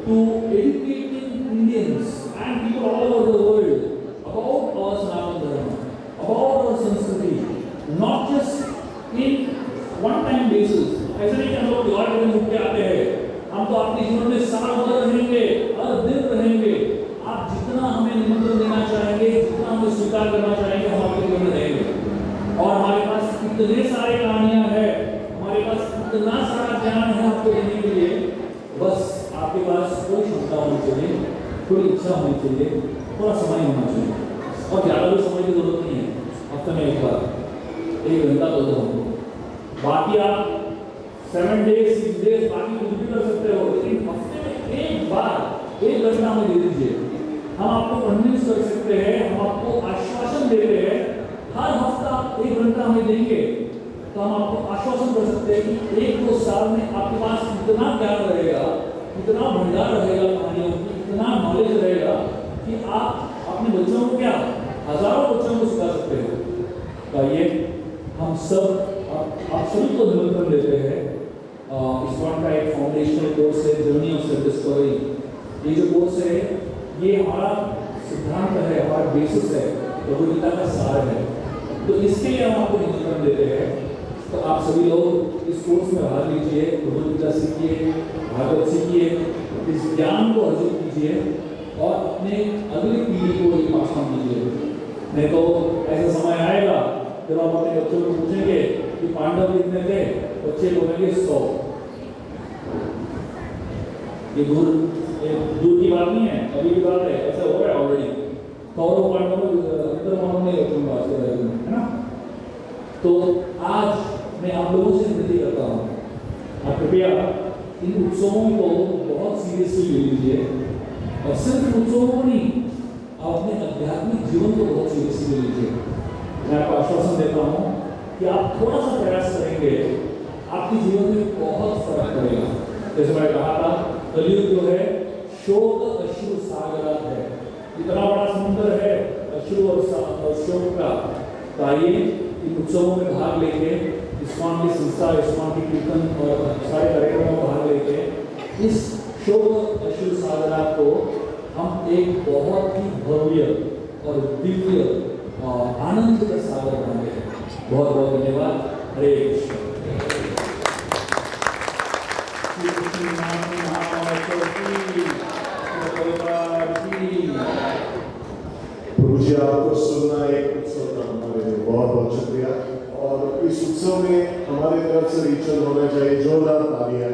to educating Indians and people all over the world about our Sanatana Dharma, about our Sanskriti, not just in one-time basis. ऐसा नहीं कि हम लोग त्योहार के दिन उठ के आते हैं, हम तो अपने जीवन में साल भर रहेंगे, हर दिन रहेंगे। आप जितना हमें निमंत्रण देना चाहेंगे, जितना हमें स्वीकार करना चाहेंगे, हम आपके जीवन में रहेंगे। और हमारे पास इतने सारे कहानियां हैं, हमारे पास इतना सारा ज्ञान है आपको देने के लिए, बस आपके पास कोई क्षमता होनी चाहिए, थोड़ी इच्छा होनी चाहिए, थोड़ा समय होना चाहिए, और ज़्यादा भी समय की जरूरत नहीं है। हफ्ते में एक बार 1 घंटा तो दो हमको, बाकी आप 7 डेज 6 डेज बाकी कुछ भी कर सकते हो, लेकिन हफ्ते में एक बार 1 घंटा हमें दे दीजिए। हम आपको कन्विंस कर सकते हैं, हम आपको आश्वासन दे रहे हैं, हर हफ्ता 1 घंटा हमें देंगे तो हम आपको आश्वासन कर सकते हैं कि 1-2 साल में आपके पास इतना ज्ञान रहेगा, इतना भंडार रहेगा कहानियों की, इतना नॉलेज रहेगा कि आप अपने बच्चों को क्या हजारों बच्चों को सिखा सकते हो। तो आइए हम सब आप सभी को निमंत्रण देते हैं। इस बार का एक फाउंडेशनल कोर्स है, जर्नी ऑफ सेल्फ डिस्कवरी। ये जो कोर्स है ये हमारा सिद्धांत है, हमारा बेसिस है, प्रभु गीता का सार है। तो इसके लिए हम आपको निमंत्रण देते हैं। तो आप सभी लोग इस कोर्स में भाग लीजिए, प्रभु गीता सीखिए, भागवत सीखिए, इस ज्ञान को अर्जित कीजिए और अपने अगली पीढ़ी को ये पास ऑन कीजिए। नहीं तो ऐसा समय आएगा जब आप अपने बच्चों को पूछेंगे कि पांडव कितने थे, बच्चे बोलेंगे 100। ये दूर की बात नहीं है, अभी की बात है, ऐसा हो रहा है ऑलरेडी। कौरव पांडव अंतर मालूम नहीं होते बात के बारे में, है ना। तो आज मैं आप लोगों से विनती करता हूँ, आप कृपया इन उत्सवों को बहुत सीरियसली ले लीजिए, और सिर्फ उत्सवों को नहीं, आप अपने आध्यात्मिक जीवन को बहुत सीरियसली ले लीजिए। मैं आपको आश्वासन देता हूँ कि आप थोड़ा सा प्रयास करेंगे, आपके जीवन में बहुत फर्क पड़ेगा। जैसे मैंने कहा था, कलयुग जो है शोक अश्रु सागर है, इतना बड़ा समुद्र है अश्रु और शोक का। तो आइए इन उत्सवों में भाग लेके, इस्कॉन की संस्था, इस्कॉन की कीर्तन और सारे कार्यक्रमों में भाग लेके इस शोक अश्रु सागर को हम एक बहुत ही भव्य और दिव्य आनंद का सागर बनाए। बहुत बहुत धन्यवाद। हरे कृष्ण। प्रभु जी, आपको सुनना एक उत्सव का हमारे लिए बहुत बहुत शुक्रिया। और इस उत्सव में हमारे तरफ से रिचुअल होना चाहिए जोरदार तालियां।